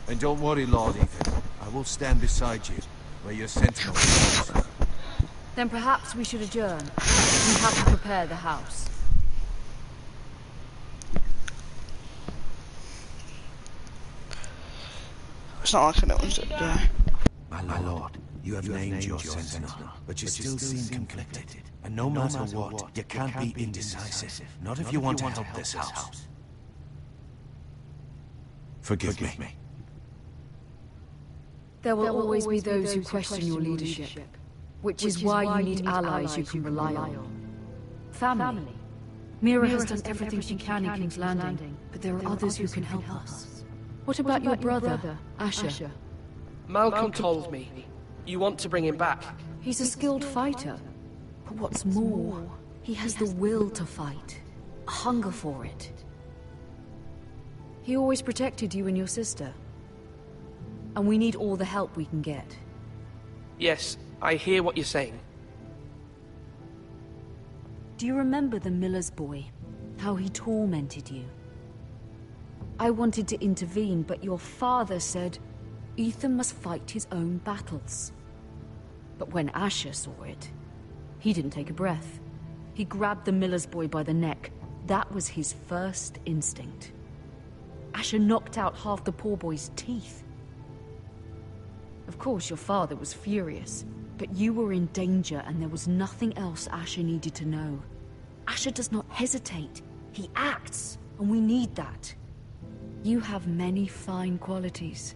And don't worry, Lord Ethan. I will stand beside you, where your sentinel is. Then perhaps we should adjourn. We have to prepare the house. It's not like I know what's up there. My lord, you have named your sentinel, but you still seem conflicted. And no matter what, you can't be indecisive. Not if you want to help this house. Forgive me. There will always be those who question your leadership, which is why you need allies you can rely on. Family. Mira has done everything she can in King's Landing, but there are others who can help us. What about your brother, Asher? Malcolm told me. You want to bring him back. He's a skilled fighter. But what's more, he has the will to fight. A hunger for it. He always protected you and your sister. And we need all the help we can get. Yes, I hear what you're saying. Do you remember the miller's boy? How he tormented you? I wanted to intervene, but your father said Ethan must fight his own battles. But when Asher saw it, he didn't take a breath. He grabbed the miller's boy by the neck. That was his first instinct. Asher knocked out half the poor boy's teeth. Of course, your father was furious, but you were in danger and there was nothing else Asher needed to know. Asher does not hesitate. He acts, and we need that. You have many fine qualities,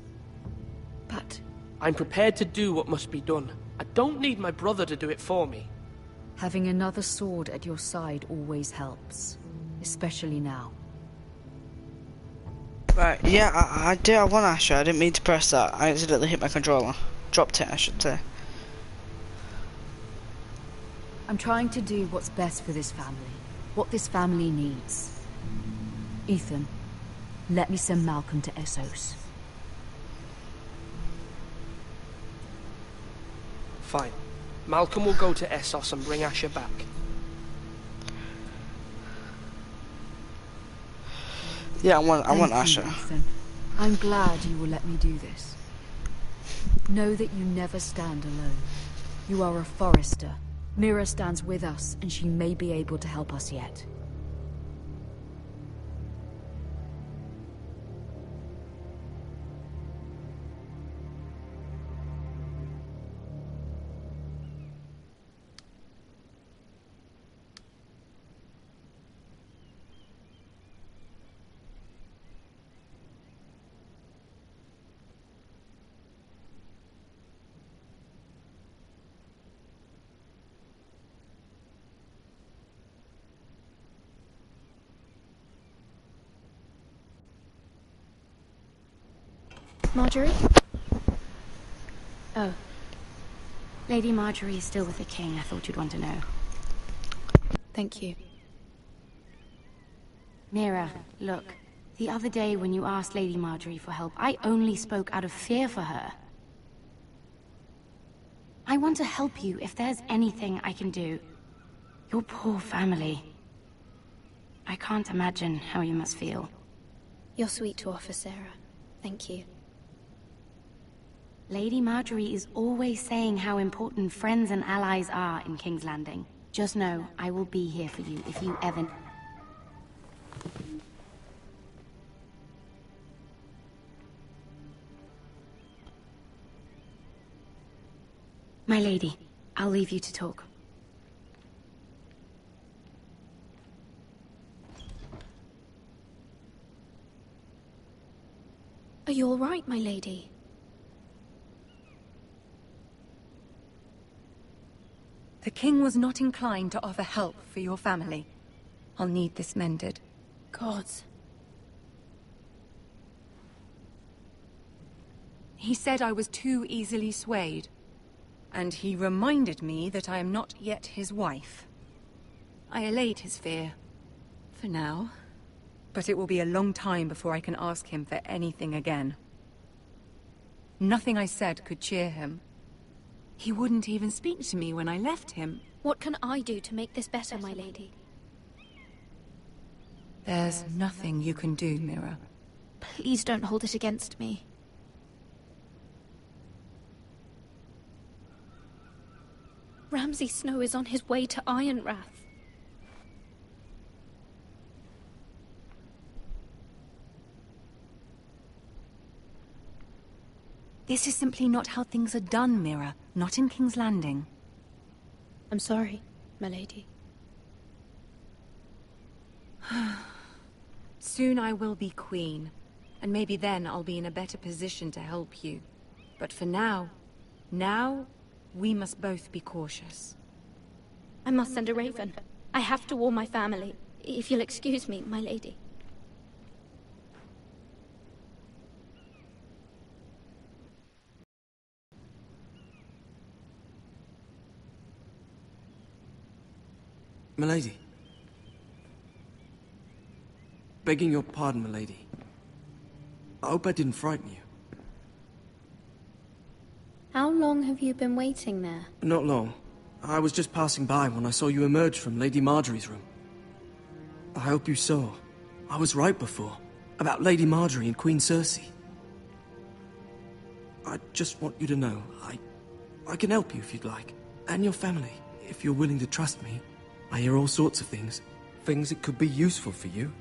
but... I'm prepared to do what must be done. I don't need my brother to do it for me. Having another sword at your side always helps, especially now. Right, yeah, I want Asher. I didn't mean to press that. I accidentally hit my controller. dropped it, I should say. I'm trying to do what's best for this family. What this family needs. Ethan, let me send Malcolm to Essos. Fine. Malcolm will go to Essos and bring Asher back. Yeah, I want Thank you, Asher. Ethan. I'm glad you will let me do this. Know that you never stand alone. You are a Forrester. Mira stands with us, and she may be able to help us yet. Marjorie? Oh. Lady Marjorie is still with the king. I thought you'd want to know. Thank you. Mira, look. The other day when you asked Lady Marjorie for help, I only spoke out of fear for her. I want to help you if there's anything I can do. Your poor family. I can't imagine how you must feel. You're sweet to offer, Sarah. Thank you. Lady Marjorie is always saying how important friends and allies are in King's Landing. Just know, I will be here for you if you ever... My lady, I'll leave you to talk. Are you all right, my lady? The king was not inclined to offer help for your family. I'll need this mended. Gods. He said I was too easily swayed. And he reminded me that I am not yet his wife. I allayed his fear. For now. But it will be a long time before I can ask him for anything again. Nothing I said could cheer him. He wouldn't even speak to me when I left him. What can I do to make this better, my lady? There's nothing you can do, Mira. Please don't hold it against me. Ramsay Snow is on his way to Ironrath. This is simply not how things are done, Mira. Not in King's Landing. I'm sorry, my lady. Soon I will be queen, and maybe then I'll be in a better position to help you. But for now, we must both be cautious. I must send a raven. I have to warn my family. If you'll excuse me, my lady. Milady. Begging your pardon, milady. I hope I didn't frighten you. How long have you been waiting there? Not long. I was just passing by when I saw you emerge from Lady Marjorie's room. I hope you saw. I was right before. About Lady Marjorie and Queen Cersei. I just want you to know, I can help you if you'd like. And your family, if you're willing to trust me. I hear all sorts of things. Things that could be useful for you.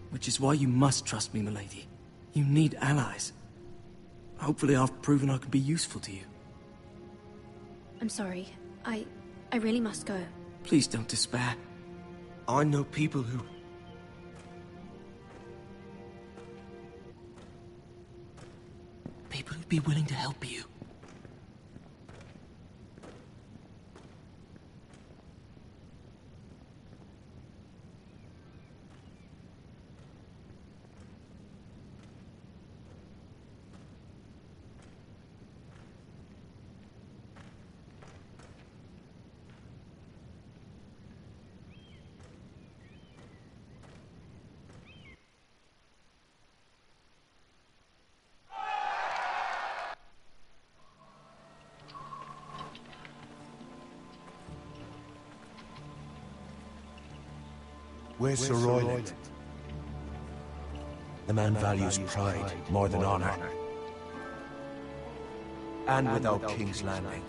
Which is why you must trust me, milady. You need allies. Hopefully I've proven I can be useful to you. I'm sorry. I really must go. Please don't despair. I know people who... People who'd be willing to help you. Where's Sir Royland? The man values pride more than honor. And without King's Landing,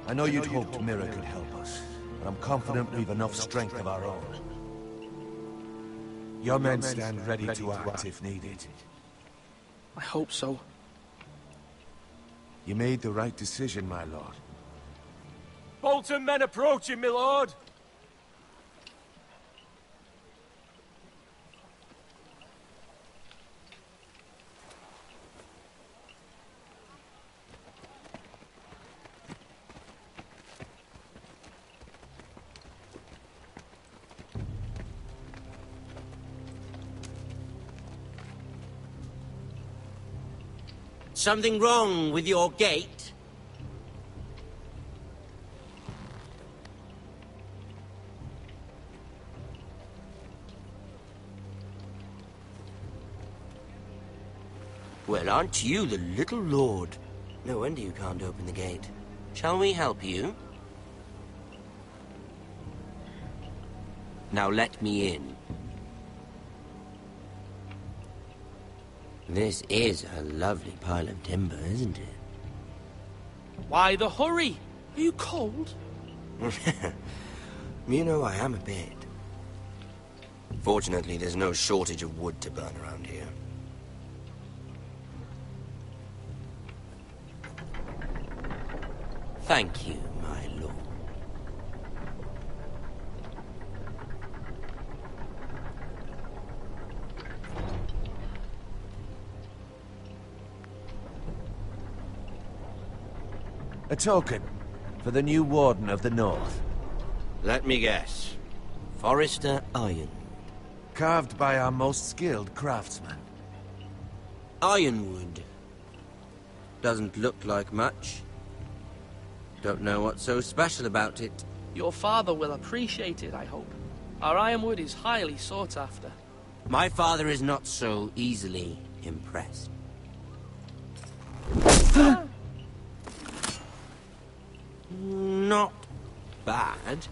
I know you'd hoped Mira could help us, but I'm confident we've enough strength of our own. Your men stand ready to act if needed. I hope so. You made the right decision, my lord. Bolton men approaching, my lord! Something wrong with your gate? Well, aren't you the little lord? No wonder you can't open the gate. Shall we help you? Now let me in. This is a lovely pile of timber, isn't it? Why the hurry? Are you cold? You know, I am a bit. Fortunately, there's no shortage of wood to burn around here. Thank you, my lord. A token for the new Warden of the North. Let me guess. Forrester Iron. Carved by our most skilled craftsman. Ironwood. Doesn't look like much. Don't know what's so special about it. Your father will appreciate it, I hope. Our ironwood is highly sought after. My father is not so easily impressed. Not bad.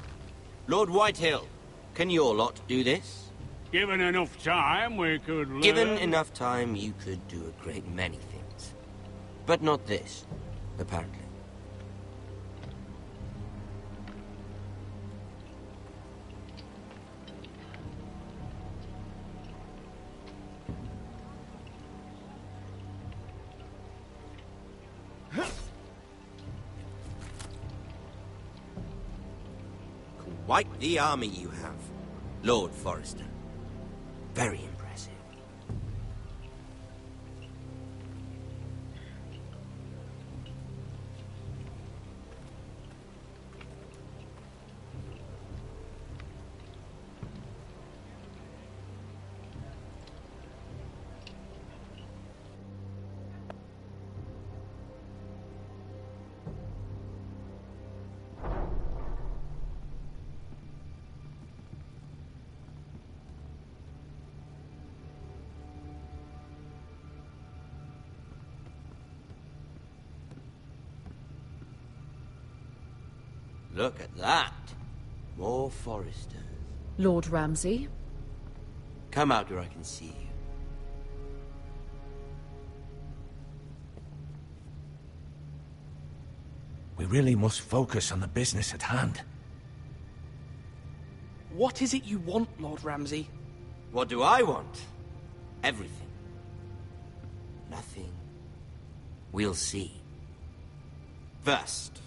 Lord Whitehill, can your lot do this? Given enough time, we could learn. Given enough time, you could do a great many things. But not this, apparently. Quite the army you have, Lord Forrester. Very impressive. Look at that. More Forresters. Lord Ramsay? Come out where I can see you. We really must focus on the business at hand. What is it you want, Lord Ramsay? What do I want? Everything. Nothing. We'll see. First,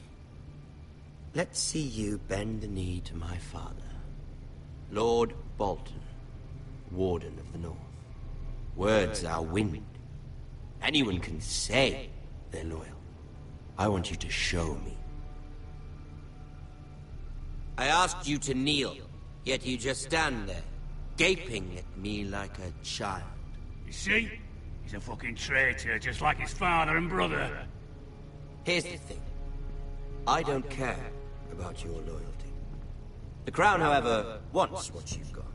let's see you bend the knee to my father, Lord Bolton, Warden of the North. Words are wind. Anyone can say they're loyal. I want you to show me. I asked you to kneel, yet you just stand there, gaping at me like a child. You see? He's a fucking traitor, just like his father and brother. Here's the thing. I don't care about your loyalty. The Crown, however, wants what you've got.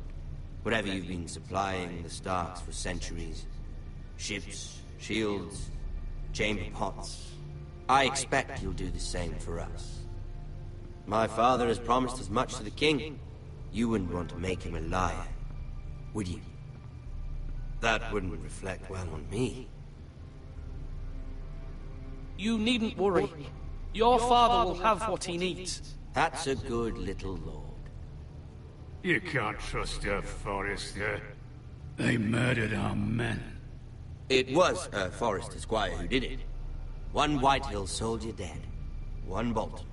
Whatever you've been supplying the Starks for centuries. Ships, shields, chamber pots. I expect you'll do the same for us. My father has promised as much to the king. You wouldn't want to make him a liar, would you? That wouldn't reflect well on me. You needn't worry. Your father will have what he needs. That's a good little lord. You can't trust her, Forrester. They murdered our men. It was a Forrester squire who did it. One Whitehill soldier dead. One Bolton.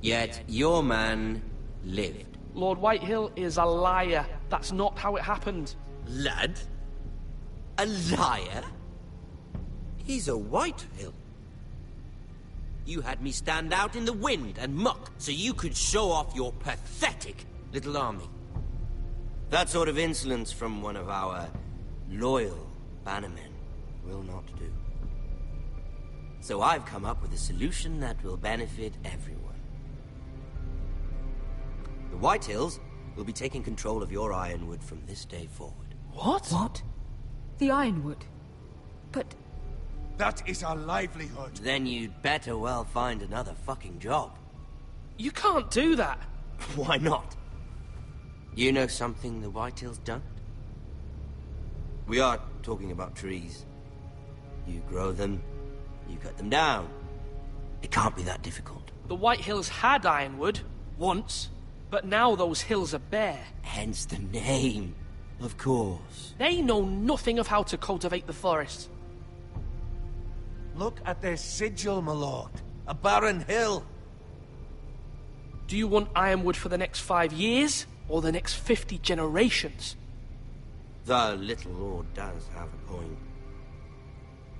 Yet your man lived. Lord Whitehill is a liar. That's not how it happened. Lad? A liar? He's a Whitehill. You had me stand out in the wind and muck so you could show off your pathetic little army. That sort of insolence from one of our loyal bannermen will not do. So I've come up with a solution that will benefit everyone. The Whitehills will be taking control of your Ironwood from this day forward. What? What? The Ironwood? But... That is our livelihood. Then you'd better well find another fucking job. You can't do that. Why not? You know something the Whitehills don't? We are talking about trees. You grow them, you cut them down. It can't be that difficult. The Whitehills had Ironwood, once, but now those hills are bare. Hence the name, of course. They know nothing of how to cultivate the forest. Look at their sigil, my lord. A barren hill. Do you want Ironwood for the next 5 years, or the next 50 generations? The little lord does have a point.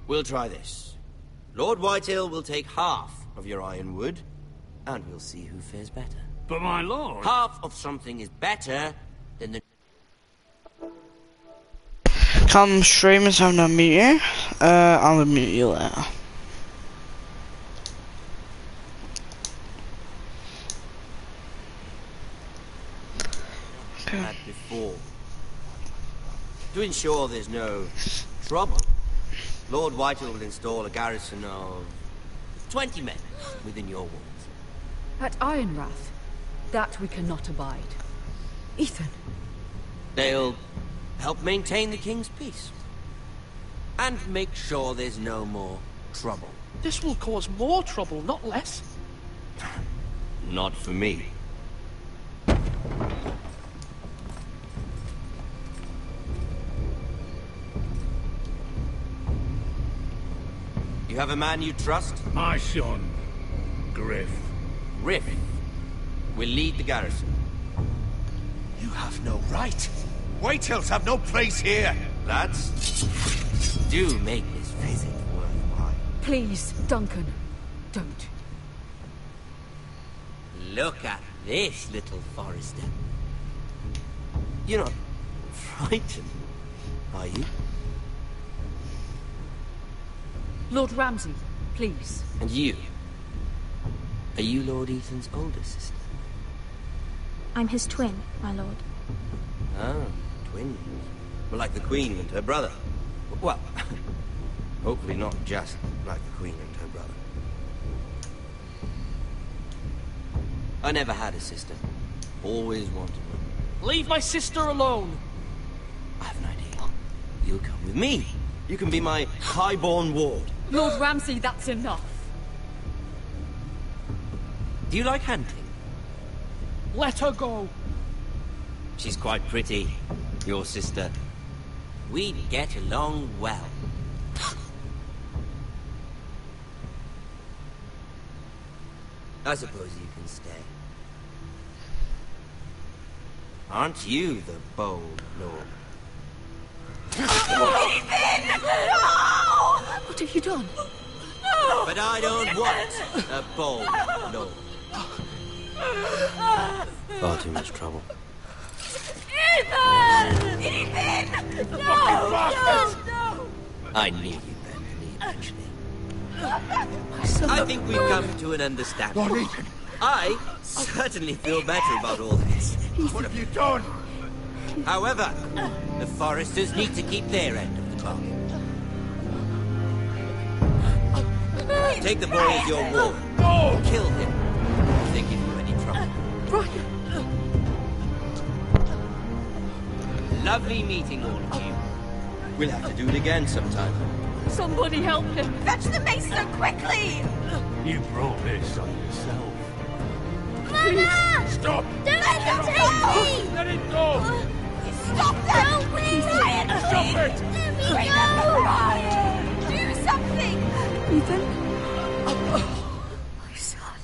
We'll try this. Lord Whitehill will take half of your Ironwood, and we'll see who fares better. But my lord... Half of something is better than the... Come stream is having a mute you. I'll mute you later. Okay. Had before. To ensure there's no trouble, Lord Whitehill will install a garrison of 20 men within your walls. At Ironrath? That we cannot abide. Ethan. They'll help maintain the king's peace. And make sure there's no more trouble. This will cause more trouble, not less. Not for me. You have a man you trust? My son, Griff. Griff will lead the garrison. You have no right. Whitehills have no place here. Lads, do make this visit worthwhile. Please, Duncan, don't. Look at this, little Forrester. You're not frightened, are you? Lord Ramsay, please. And you? Are you Lord Ethan's older sister? I'm his twin, my lord. Ah, twins. Well, like the Queen and her brother. Well, hopefully not just like the Queen and her brother. I never had a sister. Always wanted one. Leave my sister alone! I have an idea. You'll come with me. You can be my highborn ward. Lord Ramsay, that's enough. Do you like hunting? Let her go. She's quite pretty, your sister. We'd get along well. I suppose you can stay. Aren't you the bold lord? Ethan! No! What have you done? No! But I don't want a bold lord. Far too much trouble. Ethan! Ethan! No! No! I knew you'd bend the knee eventually. I think we've come to an understanding. Lord Ethan! I certainly feel better about all this. What have you done? However, the Foresters need to keep their end of the bargain. Take the boy as your ward. Kill him if they give you any trouble. Brian! Lovely meeting all of you. We'll have to do it again sometime. Somebody help him! Fetch the mason quickly! You brought this on yourself. Mama! Stop! Don't let them take me! Let it go! Stop them! Don't please! Ryan, please! Stop it! Let me go! Ryan! Do something! Ethan? My son.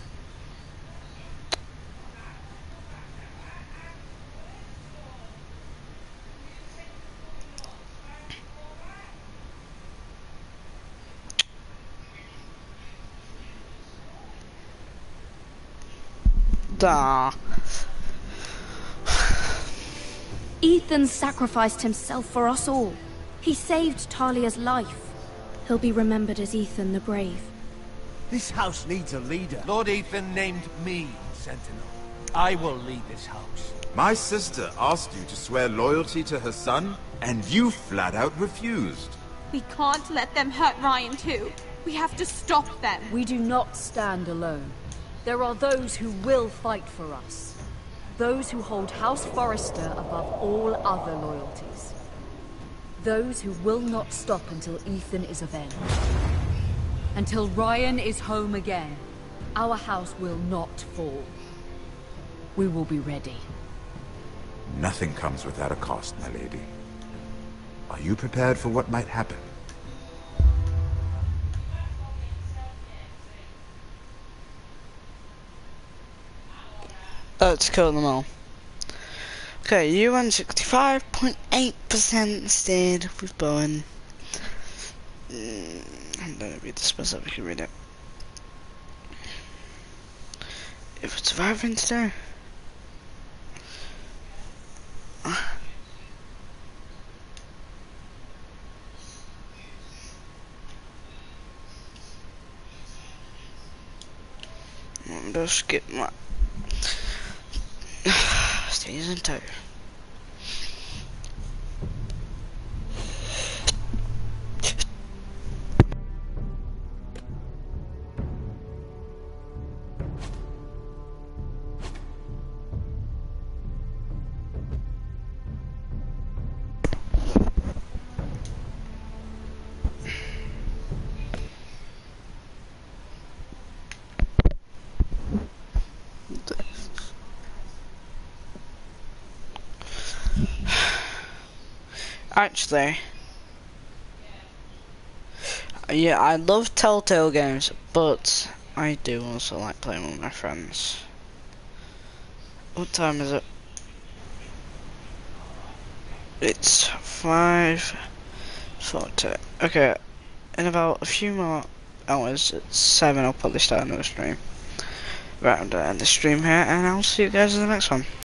Da. Ethan sacrificed himself for us all. He saved Talia's life. He'll be remembered as Ethan the Brave. This house needs a leader. Lord Ethan named me Sentinel. I will lead this house. My sister asked you to swear loyalty to her son, and you flat out refused. We can't let them hurt Ryan too. We have to stop them. We do not stand alone. There are those who will fight for us. Those who hold House Forrester above all other loyalties. Those who will not stop until Ethan is avenged. Until Ryan is home again, our house will not fall. We will be ready. Nothing comes without a cost, my lady. Are you prepared for what might happen? Let's kill them all. Okay, UN 65.8% stayed with Bowen. I'm gonna read the specific, you read it. If it's surviving today. I'm gonna skip my season 2. Actually, yeah, I love Telltale games, but I do also like playing with my friends. What time is it? It's 5:40. Okay, in about a few more hours, at 7, I'll probably start another stream. Right, I'm gonna end the stream here, and I'll see you guys in the next one.